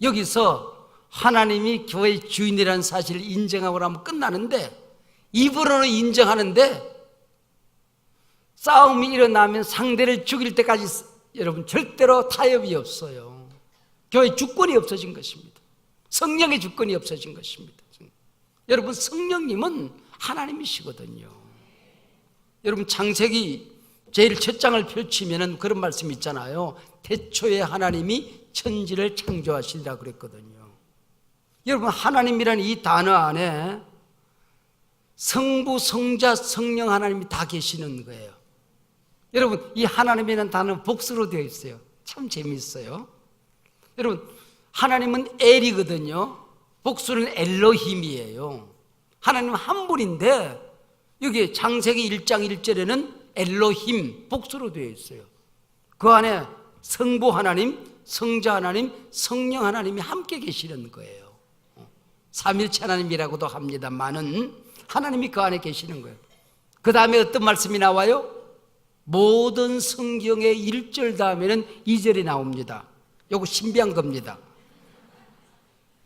여기서 하나님이 교회의 주인이라는 사실을 인정하고 나면 끝나는데, 입으로는 인정하는데 싸움이 일어나면 상대를 죽일 때까지 여러분 절대로 타협이 없어요. 교회 주권이 없어진 것입니다. 성령의 주권이 없어진 것입니다. 여러분, 성령님은 하나님이시거든요. 여러분, 창세기 제일 첫 장을 펼치면은 그런 말씀 있잖아요. 태초에 하나님이 천지를 창조하시리라 그랬거든요. 여러분, 하나님이라는 이 단어 안에 성부, 성자, 성령 하나님이 다 계시는 거예요. 여러분, 이 하나님이라는 단어는 복수로 되어 있어요. 참 재미있어요. 여러분, 하나님은 엘이거든요. 복수는 엘로힘이에요. 하나님은 한 분인데 여기 창세기 1장 1절에는 엘로힘 복수로 되어 있어요. 그 안에 성부 하나님, 성자 하나님, 성령 하나님이 함께 계시는 거예요. 삼일체 하나님이라고도 합니다만은 하나님이 그 안에 계시는 거예요. 그 다음에 어떤 말씀이 나와요? 모든 성경의 1절 다음에는 2절이 나옵니다. 요거 신비한 겁니다.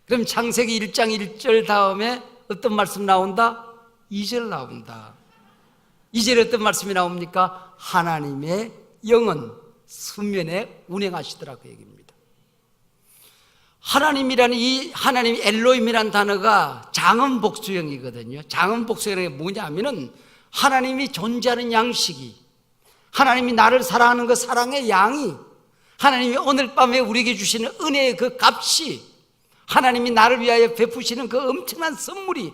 그럼 창세기 1장 1절 다음에 어떤 말씀 나온다? 2절 나온다. 2절에 어떤 말씀이 나옵니까? 하나님의 영은 수면에 운행하시더라, 그 얘기입니다. 하나님이라는 이 하나님 엘로힘이라는 단어가 장은 복수형이거든요. 장은 복수형이 뭐냐면은 하나님이 존재하는 양식이, 하나님이 나를 사랑하는 그 사랑의 양이, 하나님이 오늘 밤에 우리에게 주시는 은혜의 그 값이, 하나님이 나를 위하여 베푸시는 그 엄청난 선물이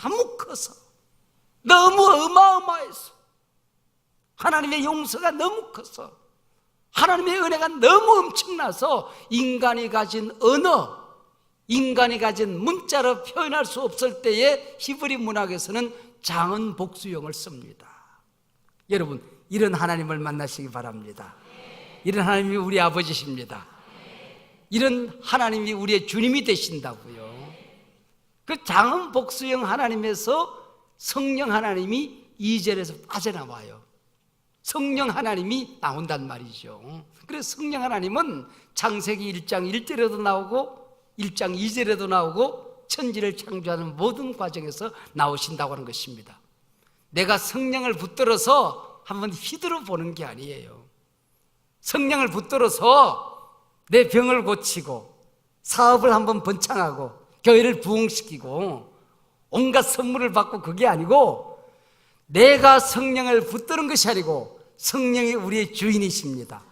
너무 커서, 너무 어마어마해서, 하나님의 용서가 너무 커서, 하나님의 은혜가 너무 엄청나서 인간이 가진 언어, 인간이 가진 문자로 표현할 수 없을 때에 히브리 문학에서는 장은 복수형을 씁니다. 여러분, 이런 하나님을 만나시기 바랍니다. 이런 하나님이 우리 아버지십니다. 이런 하나님이 우리의 주님이 되신다고요. 그 장은 복수형 하나님에서 성령 하나님이 2절에서 빠져나와요. 성령 하나님이 나온단 말이죠. 그래서 성령 하나님은 창세기 1장 1절에도 나오고 1장 2절에도 나오고 천지를 창조하는 모든 과정에서 나오신다고 하는 것입니다. 내가 성령을 붙들어서 한번 휘두르 보는 게 아니에요. 성령을 붙들어서 내 병을 고치고 사업을 한번 번창하고 교회를 부흥시키고 온갖 선물을 받고 그게 아니고, 내가 성령을 붙드는 것이 아니고 성령이 우리의 주인이십니다.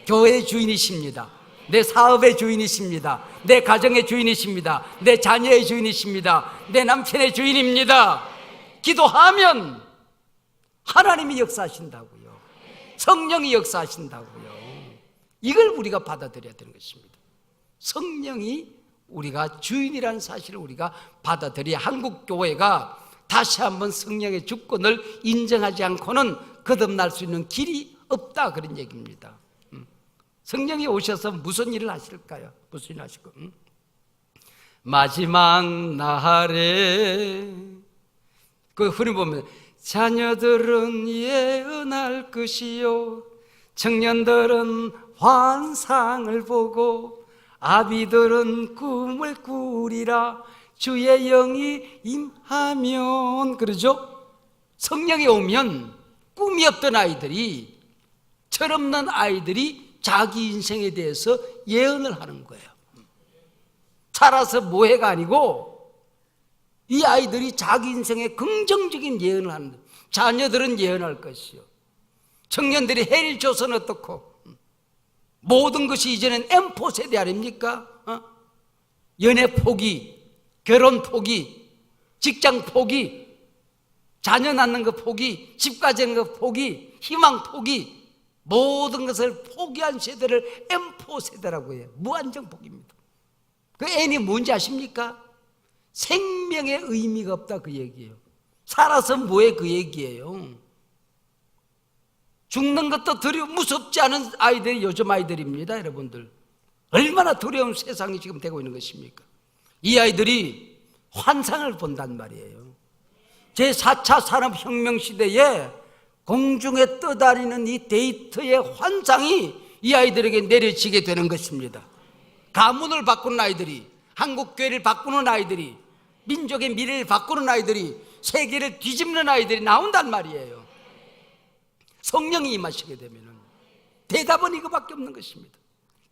교회의 주인이십니다. 내 사업의 주인이십니다. 내 가정의 주인이십니다. 내 자녀의 주인이십니다. 내 남편의 주인입니다. 기도하면 하나님이 역사하신다고요. 성령이 역사하신다고요. 이걸 우리가 받아들여야 되는 것입니다. 성령이 우리가 주인이라는 사실을 우리가 받아들여야 한국교회가 다시 한번 성령의 주권을 인정하지 않고는 거듭날 수 있는 길이 없다, 그런 얘기입니다. 성령이 오셔서 무슨 일을 하실까요? 무슨 일을 하실까요? 마지막 날에 그 흔히 보면 자녀들은 예언할 것이요 청년들은 환상을 보고 아비들은 꿈을 꾸리라 주의 영이 임하면, 그러죠? 성령이 오면 꿈이 없던 아이들이, 철없는 아이들이 자기 인생에 대해서 예언을 하는 거예요. 살아서 뭐해가 아니고 이 아이들이 자기 인생에 긍정적인 예언을 하는 거예요. 자녀들은 예언할 것이요, 청년들이 해일 조선 어떻고, 모든 것이 이제는 M4 세대 아닙니까? 연애 포기, 결혼 포기, 직장 포기, 자녀 낳는 거 포기, 집 가지는 거 포기, 희망 포기, 모든 것을 포기한 세대를 M4 세대라고 해요. 무한정 포기입니다. 그 N이 뭔지 아십니까? 생명의 의미가 없다, 그 얘기예요. 살아서 뭐해, 그 얘기예요. 죽는 것도 무섭지 않은 아이들이 요즘 아이들입니다, 여러분들. 얼마나 두려운 세상이 지금 되고 있는 것입니까? 이 아이들이 환상을 본단 말이에요. 제4차 산업혁명 시대에 공중에 떠다니는 이 데이터의 환상이 이 아이들에게 내려지게 되는 것입니다. 가문을 바꾸는 아이들이, 한국교회를 바꾸는 아이들이, 민족의 미래를 바꾸는 아이들이, 세계를 뒤집는 아이들이 나온단 말이에요. 성령이 임하시게 되면 대답은 이거밖에 없는 것입니다.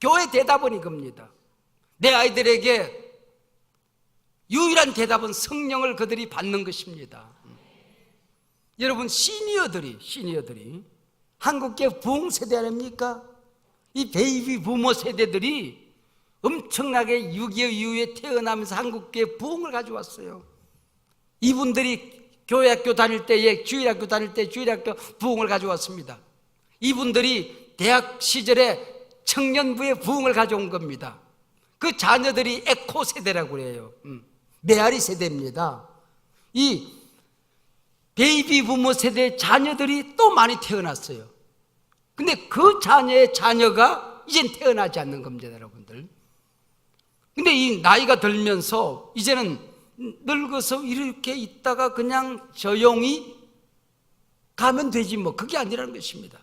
교회 대답은 이겁니다. 내 아이들에게 유일한 대답은 성령을 그들이 받는 것입니다. 여러분, 시니어들이 한국계 부흥 세대 아닙니까? 이 베이비 부모 세대들이 엄청나게 6.25 이후에 태어나면서 한국계 부흥을 가져왔어요. 이분들이 교회학교 다닐 때에, 주일학교 다닐 때 주일학교 부흥을 가져왔습니다. 이분들이 대학 시절에 청년부의 부흥을 가져온 겁니다. 그 자녀들이 에코 세대라고 해요. 메아리 세대입니다. 이 베이비 부모 세대의 자녀들이 또 많이 태어났어요. 근데 그 자녀의 자녀가 이젠 태어나지 않는 겁니다, 여러분들. 근데 이 나이가 들면서 이제는 늙어서 이렇게 있다가 그냥 조용히 가면 되지 뭐, 그게 아니라는 것입니다.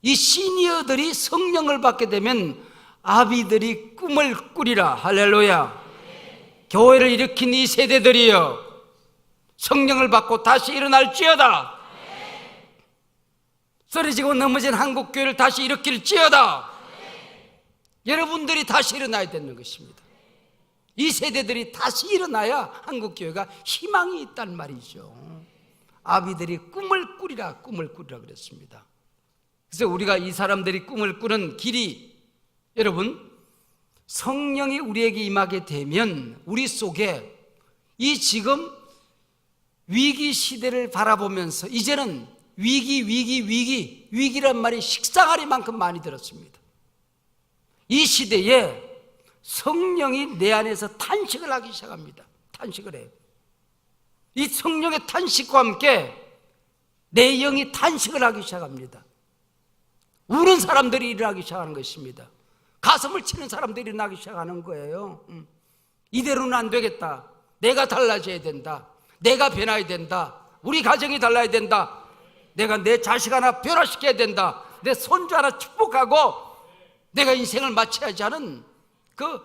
이 시니어들이 성령을 받게 되면 아비들이 꿈을 꾸리라. 할렐루야. 교회를 일으킨 이 세대들이여, 성령을 받고 다시 일어날지어다. 쓰러지고 넘어진 한국교회를 다시 일으킬지어다. 여러분들이 다시 일어나야 되는 것입니다. 이 세대들이 다시 일어나야 한국교회가 희망이 있단 말이죠. 아비들이 꿈을 꾸리라 그랬습니다. 그래서 우리가 이 사람들이 꿈을 꾸는 길이, 여러분, 성령이 우리에게 임하게 되면 우리 속에 이 지금 위기 시대를 바라보면서, 이제는 위기란 말이 식상하리만큼 많이 들었습니다. 이 시대에 성령이 내 안에서 탄식을 하기 시작합니다. 탄식을 해요. 이 성령의 탄식과 함께 내 영이 탄식을 하기 시작합니다. 우는 사람들이 일어나기 시작하는 것입니다. 가슴을 치는 사람들이 일어나기 시작하는 거예요. 이대로는 안 되겠다. 내가 달라져야 된다. 내가 변화해야 된다. 우리 가정이 달라야 된다. 내가 내 자식 하나 변화시켜야 된다. 내 손주 하나 축복하고 내가 인생을 마쳐야지 하는 그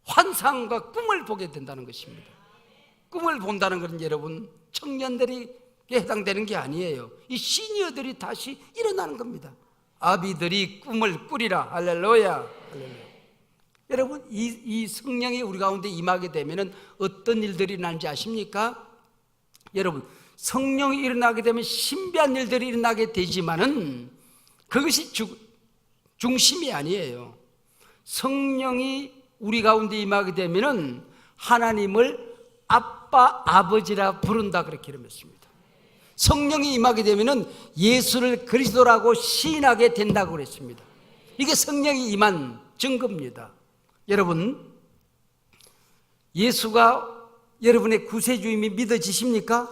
환상과 꿈을 보게 된다는 것입니다. 꿈을 본다는 것은 여러분, 청년들이 해당되는 게 아니에요. 이 시니어들이 다시 일어나는 겁니다. 아비들이 꿈을 꾸리라. 할렐루야. 할렐루야. 여러분, 이 성령이 우리 가운데 임하게 되면 어떤 일들이 일어나는지 아십니까? 여러분, 성령이 일어나게 되면 신비한 일들이 일어나게 되지만은 그것이 중심이 아니에요. 성령이 우리 가운데 임하게 되면은 하나님을 아빠, 아버지라 부른다, 그렇게 이름했습니다. 성령이 임하게 되면은 예수를 그리스도라고 시인하게 된다고 그랬습니다. 이게 성령이 임한 증거입니다. 여러분, 예수가 여러분의 구세주임이 믿어지십니까?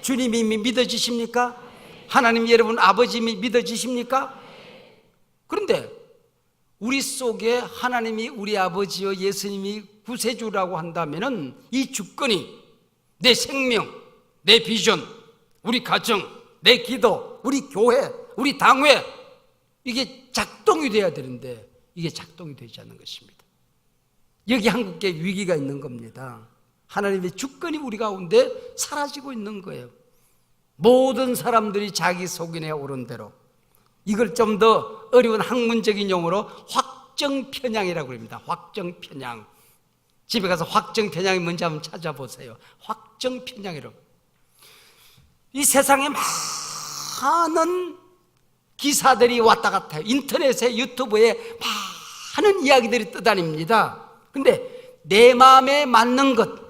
주님이 믿어지십니까? 하나님 여러분 아버지임이 믿어지십니까? 그런데 우리 속에 하나님이 우리 아버지요 예수님이 구세주라고 한다면은 이 주권이 내 생명, 내 비전, 우리 가정, 내 기도, 우리 교회, 우리 당회, 이게 작동이 돼야 되는데 이게 작동이 되지 않는 것입니다. 여기 한국계 위기가 있는 겁니다. 하나님의 주권이 우리 가운데 사라지고 있는 거예요. 모든 사람들이 자기 속인에 오른 대로, 이걸 좀 더 어려운 학문적인 용어로 확정편향이라고 합니다. 확정편향. 집에 가서 확정편향이 뭔지 한번 찾아보세요. 확정편향이라고. 이 세상에 많은 기사들이 왔다 갔다 해요. 인터넷에, 유튜브에 많은 이야기들이 떠다닙니다. 근데 내 마음에 맞는 것,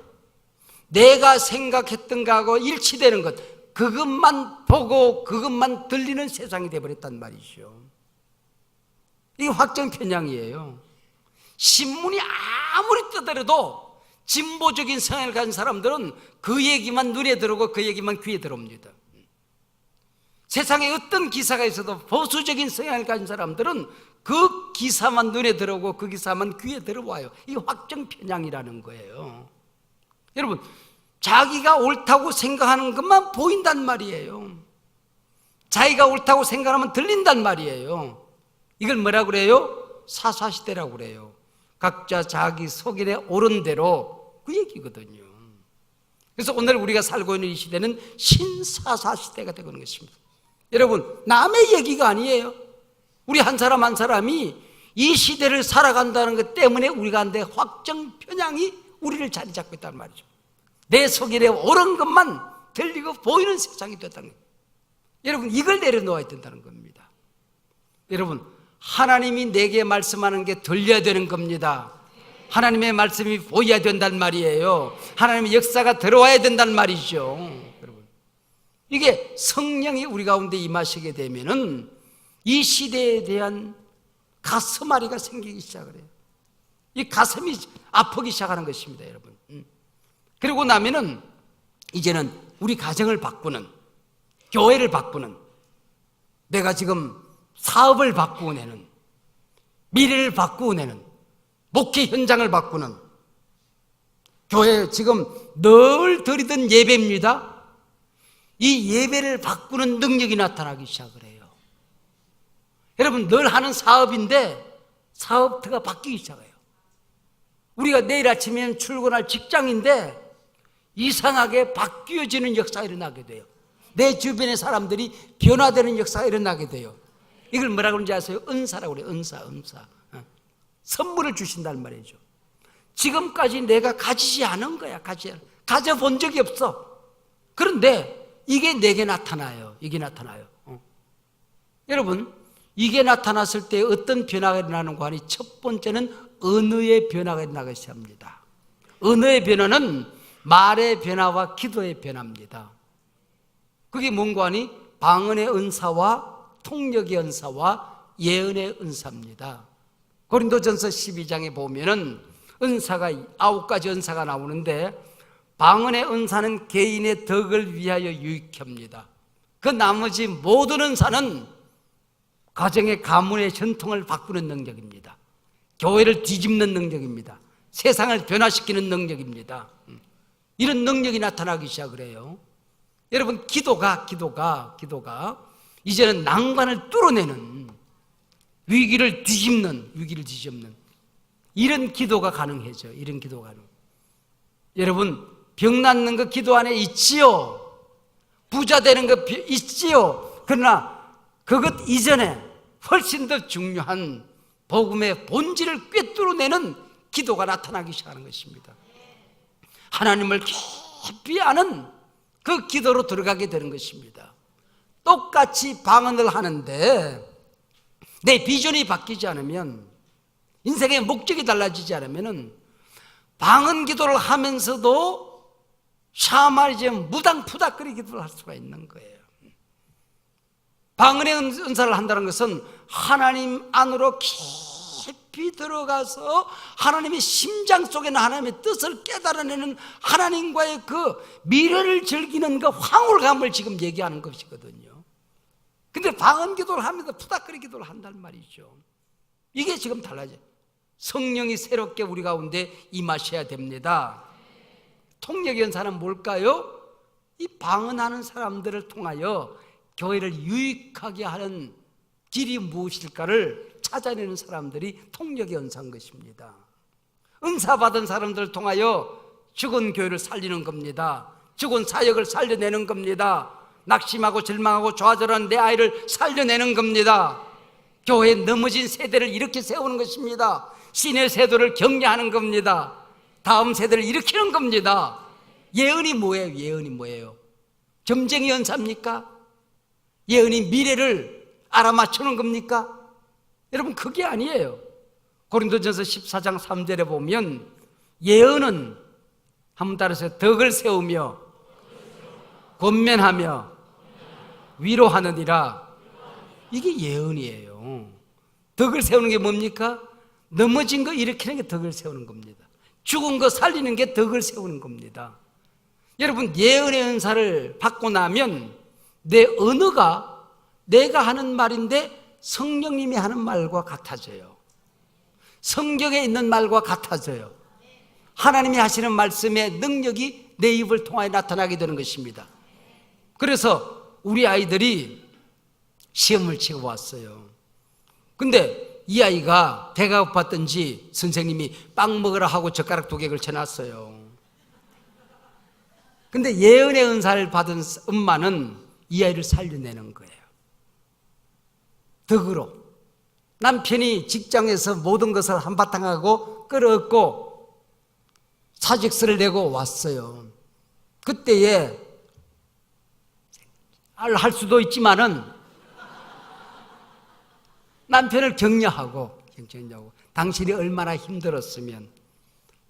내가 생각했던 거하고 일치되는 것, 그것만 보고 그것만 들리는 세상이 되어버렸단 말이죠. 이게 확정편향이에요. 신문이 아무리 떠들어도 진보적인 성향을 가진 사람들은 그 얘기만 눈에 들어오고 그 얘기만 귀에 들어옵니다. 세상에 어떤 기사가 있어도 보수적인 성향을 가진 사람들은 그 기사만 눈에 들어오고 그 기사만 귀에 들어와요. 이게 확정편향이라는 거예요. 여러분, 자기가 옳다고 생각하는 것만 보인단 말이에요. 자기가 옳다고 생각하면 들린단 말이에요. 이걸 뭐라고 그래요? 사사시대라고 그래요. 각자 자기 속일에 옳은 대로, 그 얘기거든요. 그래서 오늘 우리가 살고 있는 이 시대는 신사사시대가 되고 있는 것입니다. 여러분, 남의 얘기가 아니에요. 우리 한 사람 한 사람이 이 시대를 살아간다는 것 때문에 우리가 한데 확정편향이 우리를 자리 잡고 있단 말이죠. 내 속일에 옳은 것만 들리고 보이는 세상이 됐다는 거예요. 여러분, 이걸 내려놓아야 된다는 겁니다. 여러분, 하나님이 내게 말씀하는 게 들려야 되는 겁니다. 하나님의 말씀이 보여야 된단 말이에요. 하나님의 역사가 들어와야 된단 말이죠. 여러분, 이게 성령이 우리 가운데 임하시게 되면은 이 시대에 대한 가슴앓이가 생기기 시작을 해요. 이 가슴이 아프기 시작하는 것입니다, 여러분. 그리고 나면은 이제는 우리 가정을 바꾸는, 교회를 바꾸는, 내가 지금 사업을 바꾸고 내는, 미래를 바꾸고 내는, 목회 현장을 바꾸는, 교회 지금 늘 드리던 예배입니다. 이 예배를 바꾸는 능력이 나타나기 시작을 해요. 여러분, 늘 하는 사업인데 사업터가 바뀌기 시작해요. 우리가 내일 아침에 출근할 직장인데 이상하게 바뀌어지는 역사가 일어나게 돼요. 내 주변의 사람들이 변화되는 역사가 일어나게 돼요. 이걸 뭐라고 그러는지 아세요? 은사라고 그래요. 은사. 선물을 주신다는 말이죠. 지금까지 내가 가지지 않은 거야. 가져본 적이 없어. 그런데 이게 내게 나타나요. 이게 나타나요. 여러분, 이게 나타났을 때 어떤 변화가 일어나는 거 하니, 첫 번째는 언어의 변화가 일어나기 시작합니다. 언어의 변화는 말의 변화와 기도의 변화입니다. 그게 뭔가 하니, 방언의 은사와 통역의 은사와 예언의 은사입니다. 고린도전서 12장에 보면은 은사가 9가지 은사가 나오는데, 방언의 은사는 개인의 덕을 위하여 유익합니다. 그 나머지 모든 은사는 가정의 가문의 전통을 바꾸는 능력입니다. 교회를 뒤집는 능력입니다. 세상을 변화시키는 능력입니다. 이런 능력이 나타나기 시작을 해요. 여러분, 기도가 이제는 난관을 뚫어내는, 위기를 뒤집는 이런 기도가 가능해져. 이런 기도가 가능. 여러분, 병 낫는 거 기도 안에 있지요. 부자 되는 거 있지요. 그러나 그것 이전에 훨씬 더 중요한 복음의 본질을 꿰뚫어내는 기도가 나타나기 시작하는 것입니다. 하나님을 깊이 아는 그 기도로 들어가게 되는 것입니다. 똑같이 방언을 하는데 내 비전이 바뀌지 않으면, 인생의 목적이 달라지지 않으면 방언 기도를 하면서도 샤말이제 무당푸닥거리 기도를 할 수가 있는 거예요. 방언의 은사를 한다는 것은 하나님 안으로 깊이 들어가서 하나님의 심장 속에 있는 하나님의 뜻을 깨달아내는, 하나님과의 그 미래를 즐기는 그 황홀감을 지금 얘기하는 것이거든요. 근데 방언 기도를 하면서 푸닥거리 기도를 한단 말이죠. 이게 지금 달라져요. 성령이 새롭게 우리 가운데 임하셔야 됩니다. 통역의 은사는 뭘까요? 이 방언하는 사람들을 통하여 교회를 유익하게 하는 길이 무엇일까를 찾아내는 사람들이 통역의 은사인 것입니다. 은사 받은 사람들을 통하여 죽은 교회를 살리는 겁니다. 죽은 사역을 살려내는 겁니다. 낙심하고 절망하고 좌절한 내 아이를 살려내는 겁니다. 교회에 넘어진 세대를 이렇게 세우는 것입니다. 신의 세대를 격려하는 겁니다. 다음 세대를 일으키는 겁니다. 예언이 뭐예요? 예언이 뭐예요? 점쟁이 연사입니까? 예언이 미래를 알아맞추는 겁니까? 여러분, 그게 아니에요. 고린도전서 14장 3절에 보면 예언은 한번 따라서 덕을 세우며 권면하며 위로하느니라. 이게 예언이에요. 덕을 세우는 게 뭡니까? 넘어진 거 일으키는 게 덕을 세우는 겁니다. 죽은 거 살리는 게 덕을 세우는 겁니다. 여러분, 예언의 은사를 받고 나면 내 언어가 내가 하는 말인데 성령님이 하는 말과 같아져요. 성경에 있는 말과 같아져요. 하나님이 하시는 말씀의 능력이 내 입을 통하여 나타나게 되는 것입니다. 그래서 우리 아이들이 시험을 치고 왔어요. 근데 이 아이가 배가 고팠던지 선생님이 빵 먹으라 하고 젓가락 2개 걸쳐놨어요. 근데 예언의 은사를 받은 엄마는 이 아이를 살려내는 거예요. 덕으로. 남편이 직장에서 모든 것을 한바탕 하고 끌어안고 사직서를 내고 왔어요. 그때에 할 수도 있지만은 남편을 격려하고 당신이 얼마나 힘들었으면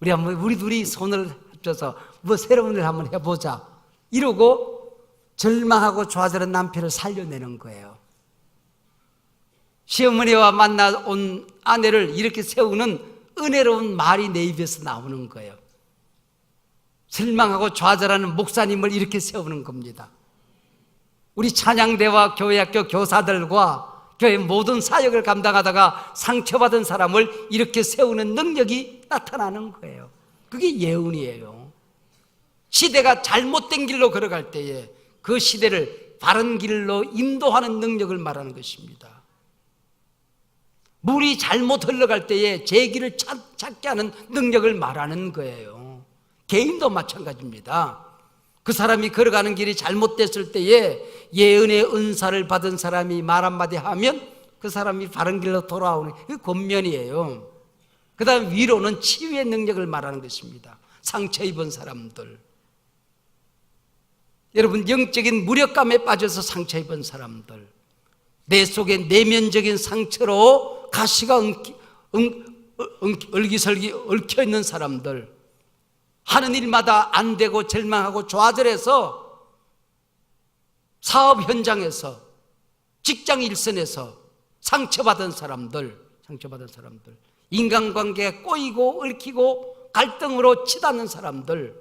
우리 둘이 손을 합쳐서 뭐 새로운 일 한번 해보자 이러고 절망하고 좌절한 남편을 살려내는 거예요. 시어머니와 만나 온 아내를 이렇게 세우는 은혜로운 말이 내 입에서 나오는 거예요. 절망하고 좌절하는 목사님을 이렇게 세우는 겁니다. 우리 찬양대와 교회학교 교사들과 교회 모든 사역을 감당하다가 상처받은 사람을 이렇게 세우는 능력이 나타나는 거예요. 그게 예언이에요. 시대가 잘못된 길로 걸어갈 때에 그 시대를 바른 길로 인도하는 능력을 말하는 것입니다. 물이 잘못 흘러갈 때에 제 길을 찾게 하는 능력을 말하는 거예요. 개인도 마찬가지입니다. 그 사람이 걸어가는 길이 잘못됐을 때에 예언의 은사를 받은 사람이 말 한마디 하면 그 사람이 바른 길로 돌아오는 그 권면이에요. 그 다음 위로는 치유의 능력을 말하는 것입니다. 상처 입은 사람들, 여러분 영적인 무력감에 빠져서 상처 입은 사람들, 내 속에 내면적인 상처로 가시가 얼기설기 얽혀있는 사람들, 하는 일마다 안 되고 절망하고 좌절해서 사업 현장에서 직장 일선에서 상처받은 사람들, 인간관계에 꼬이고 얽히고 갈등으로 치닫는 사람들,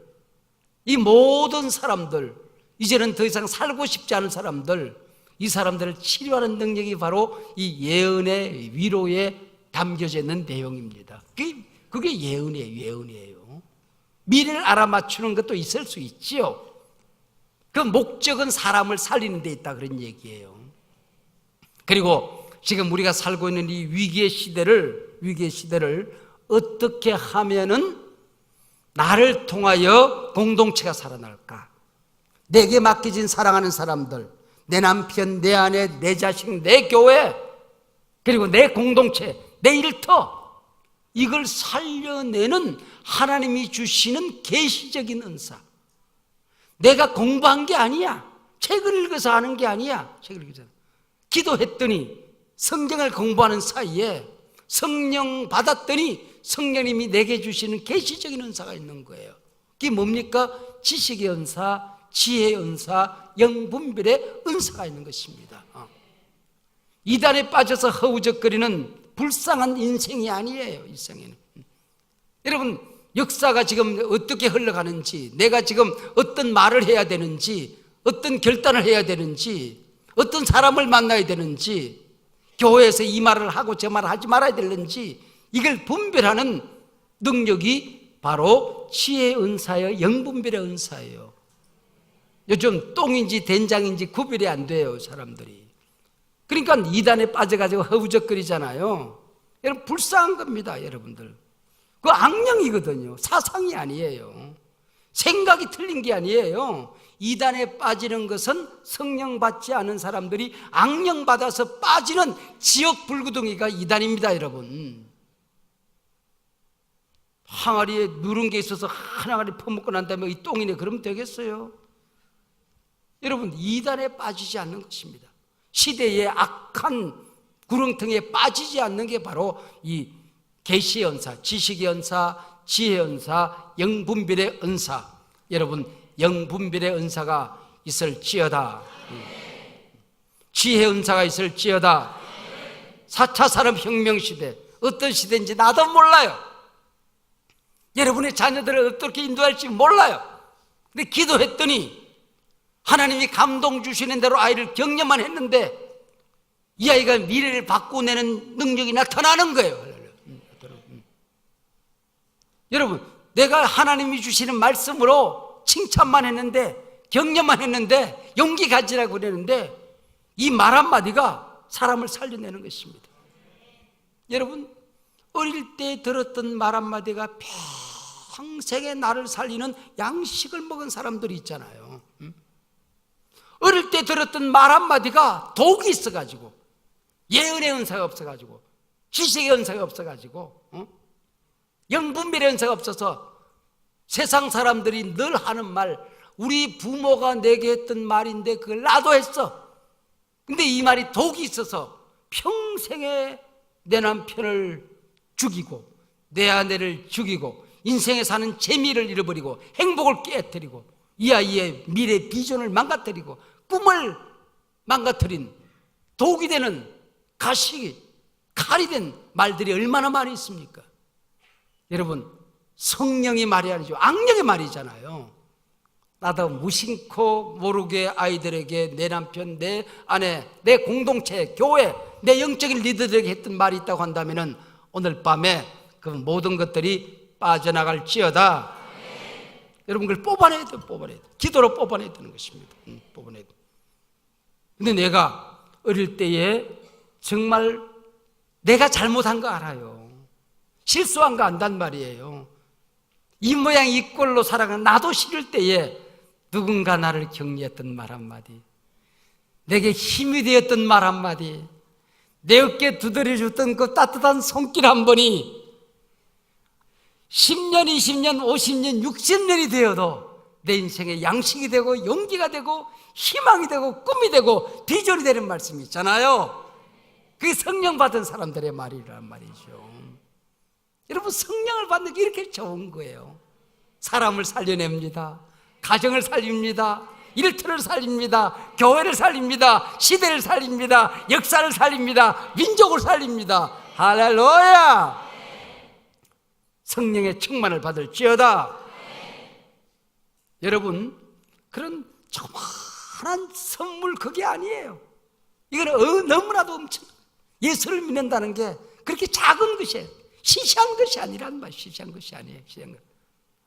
이 모든 사람들, 이제는 더 이상 살고 싶지 않은 사람들, 이 사람들을 치료하는 능력이 바로 이 예언의 위로에 담겨져 있는 내용입니다. 그게 예언이에요. 미래를 알아맞추는 것도 있을 수 있지요. 그 목적은 사람을 살리는 데 있다, 그런 얘기예요. 그리고 지금 우리가 살고 있는 이 위기의 시대를 어떻게 하면은 나를 통하여 공동체가 살아날까? 내게 맡겨진 사랑하는 사람들, 내 남편, 내 아내, 내 자식, 내 교회, 그리고 내 공동체, 내 일터, 이걸 살려내는 하나님이 주시는 계시적인 은사. 내가 공부한 게 아니야. 책을 읽어서 아는 게 아니야. 기도했더니 성경을 공부하는 사이에 성령 받았더니 성령님이 내게 주시는 계시적인 은사가 있는 거예요. 그게 뭡니까? 지식의 은사, 지혜의 은사, 영분별의 은사가 있는 것입니다. 이단에 빠져서 허우적거리는 불쌍한 인생이 아니에요. 일생에는. 여러분, 역사가 지금 어떻게 흘러가는지, 내가 지금 어떤 말을 해야 되는지, 어떤 결단을 해야 되는지, 어떤 사람을 만나야 되는지, 교회에서 이 말을 하고 저 말을 하지 말아야 되는지, 이걸 분별하는 능력이 바로 지혜의 은사예요. 영분별의 은사예요. 요즘 똥인지 된장인지 구별이 안 돼요, 사람들이. 그러니까 이단에 빠져가지고 허우적거리잖아요. 여러분, 불쌍한 겁니다, 여러분들. 그 악령이거든요. 사상이 아니에요. 생각이 틀린 게 아니에요. 이단에 빠지는 것은 성령 받지 않은 사람들이 악령 받아서 빠지는 지옥 불구덩이가 이단입니다, 여러분. 항아리에 누른 게 있어서 한 항아리 퍼먹고 난 다음에 이 똥이네 그러면 되겠어요? 여러분, 이단에 빠지지 않는 것입니다. 시대의 악한 구렁텅이에 빠지지 않는 게 바로 이 계시의 은사, 지식의 은사, 지혜의 은사, 영분별의 은사. 여러분, 영분별의 은사가 있을지어다. 지혜의 은사가 있을지어다. 4차 산업혁명 시대, 어떤 시대인지 나도 몰라요. 여러분의 자녀들을 어떻게 인도할지 몰라요. 근데 기도했더니 하나님이 감동 주시는 대로 아이를 격려만 했는데 이 아이가 미래를 바꾸내는 능력이 나타나는 거예요. 여러분, 내가 하나님이 주시는 말씀으로 칭찬만 했는데, 격려만 했는데, 용기 가지라고 그랬는데 이 말 한마디가 사람을 살려내는 것입니다. 여러분, 어릴 때 들었던 말 한마디가 평생에 나를 살리는 양식을 먹은 사람들이 있잖아요. 어릴 때 들었던 말 한마디가 독이 있어가지고, 예언의 은사가 없어가지고, 지식의 은사가 없어가지고, 영분별의 은사가 없어서 세상 사람들이 늘 하는 말, 우리 부모가 내게 했던 말인데 그걸 나도 했어. 근데 이 말이 독이 있어서 평생에 내 남편을 죽이고 내 아내를 죽이고 인생에 사는 재미를 잃어버리고 행복을 깨뜨리고 이 아이의 미래 비전을 망가뜨리고 꿈을 망가뜨린 독이 되는 가식이 칼이 된 말들이 얼마나 많이 있습니까? 여러분, 성령의 말이 아니죠. 악령의 말이잖아요. 나도 무심코 모르게 아이들에게 내 남편, 내 아내, 내 공동체, 교회, 내 영적인 리더들에게 했던 말이 있다고 한다면 오늘 밤에 그 모든 것들이 빠져나갈지어다. 여러분, 그걸 뽑아내야 돼요. 뽑아내야 돼요. 기도로 뽑아내야 되는 것입니다. 뽑아내야 돼요. 근데 내가 어릴 때에 정말 내가 잘못한 거 알아요. 실수한 거 안단 말이에요. 이 모양 이 꼴로 살아가는 나도 싫을 때에 누군가 나를 격려했던 말 한마디, 내게 힘이 되었던 말 한마디, 내 어깨에 두드려줬던 그 따뜻한 손길 한 번이 10년, 20년, 50년, 60년이 되어도 내 인생의 양식이 되고 용기가 되고 희망이 되고 꿈이 되고 비전이 되는 말씀이 있잖아요. 그게 성령 받은 사람들의 말이란 말이죠. 여러분, 성령을 받는 게 이렇게 좋은 거예요. 사람을 살려냅니다. 가정을 살립니다. 일터를 살립니다. 교회를 살립니다. 시대를 살립니다. 역사를 살립니다. 민족을 살립니다. 할렐루야! 성령의 충만을 받을지어다. 여러분, 그런 조그마한 선물 그게 아니에요. 이거는 너무나도 예수를 믿는다는 게 그렇게 작은 것이에요. 시시한 것이 아니란 말이에요. 시시한 것이 아니에요. 시시한 것.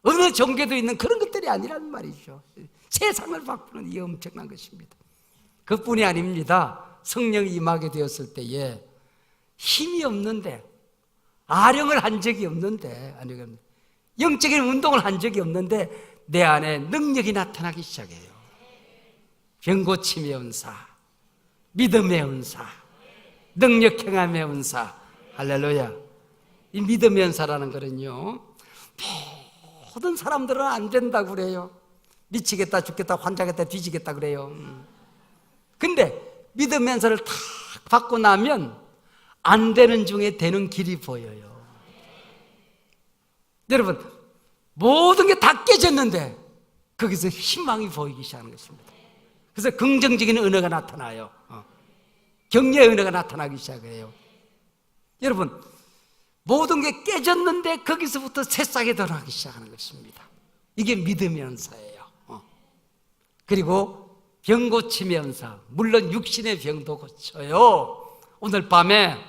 어느 종교도 있는 그런 것들이 아니란 말이죠. 세상을 바꾸는 이 엄청난 것입니다. 그뿐이 아닙니다. 성령이 임하게 되었을 때에 힘이 없는데, 아령을 한 적이 없는데, 영적인 운동을 한 적이 없는데 내 안에 능력이 나타나기 시작해요. 병고침의 은사, 믿음의 은사, 능력 행함의 은사. 할렐루야. 이 믿음의 은사라는 거는요, 모든 사람들은 안 된다고 그래요. 미치겠다, 죽겠다, 환장했다, 뒤지겠다 그래요. 근데 믿음의 은사를 탁 받고 나면 안 되는 중에 되는 길이 보여요. 여러분, 모든 게 다 깨졌는데 거기서 희망이 보이기 시작하는 것입니다. 그래서 긍정적인 은혜가 나타나요. 격려의 은혜가 나타나기 시작해요. 여러분, 모든 게 깨졌는데 거기서부터 새싹이 드러나기 시작하는 것입니다. 이게 믿음의 은사예요. 그리고 병고침의 은사, 물론 육신의 병도 고쳐요. 오늘 밤에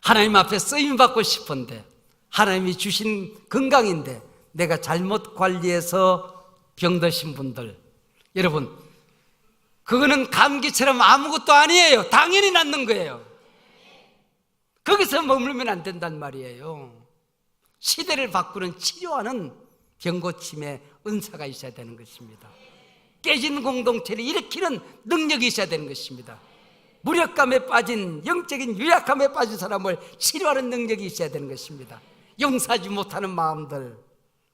하나님 앞에 쓰임받고 싶은데, 하나님이 주신 건강인데 내가 잘못 관리해서 병드신 분들, 여러분, 그거는 감기처럼 아무것도 아니에요. 당연히 낫는 거예요. 거기서 머물면 안 된단 말이에요. 시대를 바꾸는 치료하는 병고침의 은사가 있어야 되는 것입니다. 깨진 공동체를 일으키는 능력이 있어야 되는 것입니다. 무력감에 빠진, 영적인 유약함에 빠진 사람을 치료하는 능력이 있어야 되는 것입니다. 용서하지 못하는 마음들,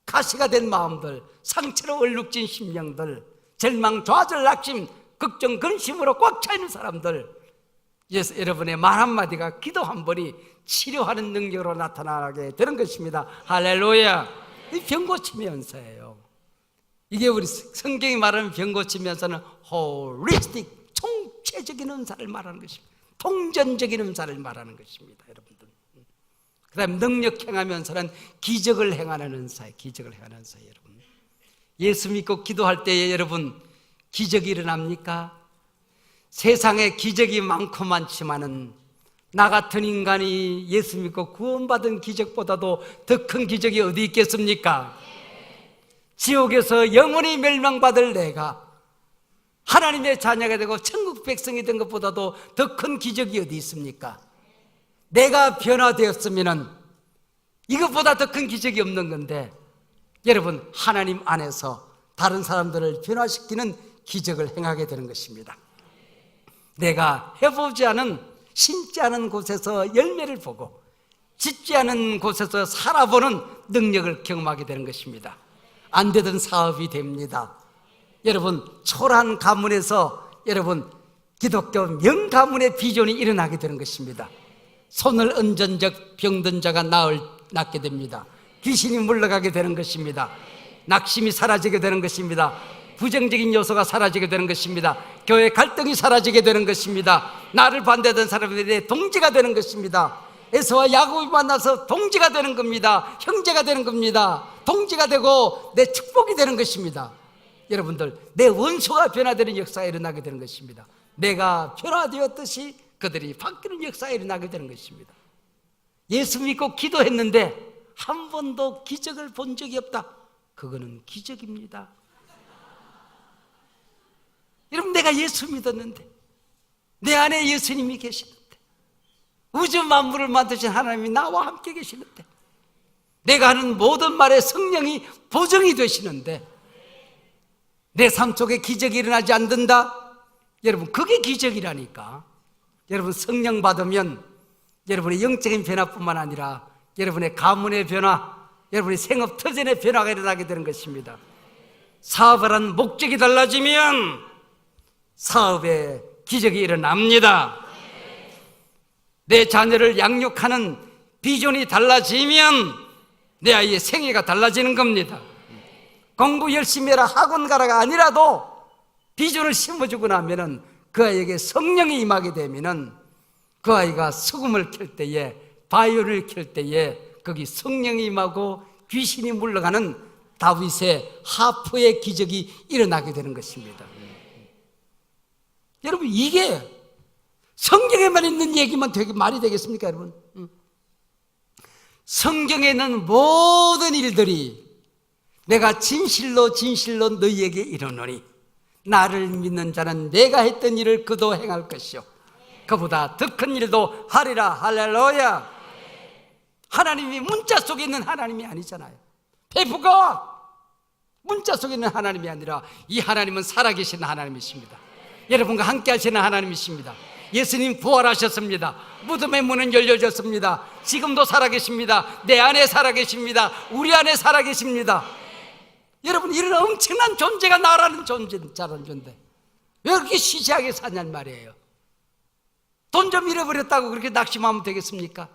가시가 된 마음들, 상처로 얼룩진 심령들, 절망, 좌절, 낙심, 걱정, 근심으로 꽉 차 있는 사람들, 여러분의 말 한마디가, 기도 한 번이 치료하는 능력으로 나타나게 되는 것입니다. 할렐루야. 이 병고침의 은사예요. 이게 우리 성경이 말하는 병고침의 은사는 홀리스틱, 총체적인 은사를 말하는 것입니다. 통전적인 은사를 말하는 것입니다, 여러분들. 그 다음에 능력 행하는 은사는 기적을 행하는 은사예요. 기적을 행하는 은사예요, 여러분. 예수 믿고 기도할 때에 여러분 기적이 일어납니까? 세상에 기적이 많고 많지만은 나 같은 인간이 예수 믿고 구원받은 기적보다도 더 큰 기적이 어디 있겠습니까? 지옥에서 영원히 멸망받을 내가 하나님의 자녀가 되고 천국 백성이 된 것보다도 더 큰 기적이 어디 있습니까? 내가 변화되었으면 이것보다 더 큰 기적이 없는 건데, 여러분 하나님 안에서 다른 사람들을 변화시키는 기적을 행하게 되는 것입니다. 내가 해보지 않은, 심지 않은 곳에서 열매를 보고 짓지 않은 곳에서 살아보는 능력을 경험하게 되는 것입니다. 안 되던 사업이 됩니다. 여러분 초라한 가문에서 여러분 기독교 명가문의 비전이 일어나게 되는 것입니다. 손을 얹은 적 병든 자가 낫게 됩니다. 귀신이 물러가게 되는 것입니다. 낙심이 사라지게 되는 것입니다. 부정적인 요소가 사라지게 되는 것입니다. 교회 갈등이 사라지게 되는 것입니다. 나를 반대하던 사람들이 동지가 되는 것입니다. 에서와 야곱이 만나서 동지가 되는 겁니다. 형제가 되는 겁니다. 동지가 되고 내 축복이 되는 것입니다. 여러분들, 내 원수가 변화되는 역사가 일어나게 되는 것입니다. 내가 변화되었듯이 그들이 바뀌는 역사가 일어나게 되는 것입니다. 예수 믿고 기도했는데 한 번도 기적을 본 적이 없다. 그거는 기적입니다. 여러분, 내가 예수 믿었는데, 내 안에 예수님이 계시는데, 우주 만물을 만드신 하나님이 나와 함께 계시는데, 내가 하는 모든 말에 성령이 보증이 되시는데 내 삶 속에 기적이 일어나지 않는다? 여러분, 그게 기적이라니까. 여러분, 성령 받으면 여러분의 영적인 변화뿐만 아니라 여러분의 가문의 변화, 여러분의 생업 터전의 변화가 일어나게 되는 것입니다. 사업을 하는 목적이 달라지면 사업에 기적이 일어납니다. 내 자녀를 양육하는 비전이 달라지면 내 아이의 생애가 달라지는 겁니다. 공부 열심히 해라, 학원 가라가 아니라도 비전을 심어주고 나면은 그 아이에게 성령이 임하게 되면은 그 아이가 수금을 켤 때에, 바이올을 켤 때에 거기 성령이 임하고 귀신이 물러가는 다윗의 하프의 기적이 일어나게 되는 것입니다. 여러분, 이게 성경에만 있는 얘기만 되게 말이 되겠습니까, 여러분? 성경에 있는 모든 일들이 내가 진실로 진실로 너희에게 이르노니 나를 믿는 자는 내가 했던 일을 그도 행할 것이요 그보다 더 큰 일도 하리라. 할렐루야. 하나님이 문자 속에 있는 하나님이 아니잖아요. 페프가 문자 속에 있는 하나님이 아니라 이 하나님은 살아계신 하나님이십니다. 여러분과 함께 하시는 하나님이십니다. 예수님 부활하셨습니다. 무덤의 문은 열려졌습니다. 지금도 살아계십니다. 내 안에 살아계십니다. 우리 안에 살아계십니다. 여러분, 이런 엄청난 존재가 나라는 자라는 존재, 왜 그렇게 시시하게 사냔 말이에요. 돈 좀 잃어버렸다고 그렇게 낙심하면 되겠습니까?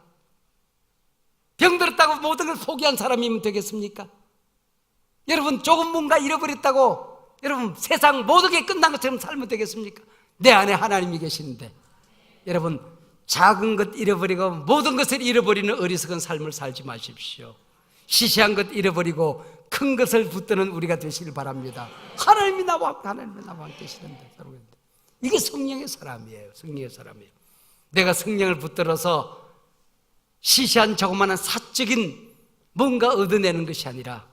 병들었다고 모든 걸 포기한 사람이면 되겠습니까? 여러분, 조금 뭔가 잃어버렸다고 여러분 세상 모든 게 끝난 것처럼 살면 되겠습니까? 내 안에 하나님이 계시는데. 여러분, 작은 것 잃어버리고 모든 것을 잃어버리는 어리석은 삶을 살지 마십시오. 시시한 것 잃어버리고 큰 것을 붙드는 우리가 되시길 바랍니다. 하나님이 나와 함께 계시는데, 이게 성령의 사람이에요. 성령의 사람이에요. 내가 성령을 붙들어서 시시한 조그마한 사적인 뭔가 얻어내는 것이 아니라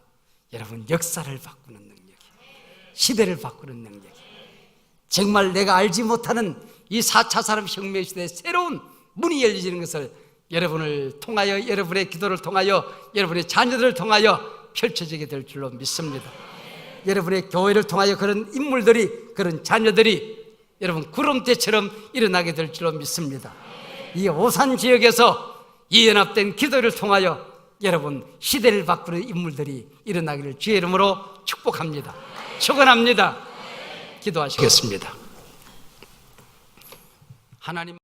여러분, 역사를 바꾸는 능력이, 시대를 바꾸는 능력이, 정말 내가 알지 못하는 이 4차 산업혁명 시대의 새로운 문이 열리는 것을 여러분을 통하여, 여러분의 기도를 통하여, 여러분의 자녀들을 통하여 펼쳐지게 될 줄로 믿습니다. 여러분의 교회를 통하여 그런 인물들이, 그런 자녀들이 여러분 구름대처럼 일어나게 될 줄로 믿습니다. 이 오산 지역에서 이 연합된 기도를 통하여 여러분 시대를 바꾸는 인물들이 일어나기를 주의 이름으로 축복합니다. 축원합니다. 기도하시겠습니다. 하나님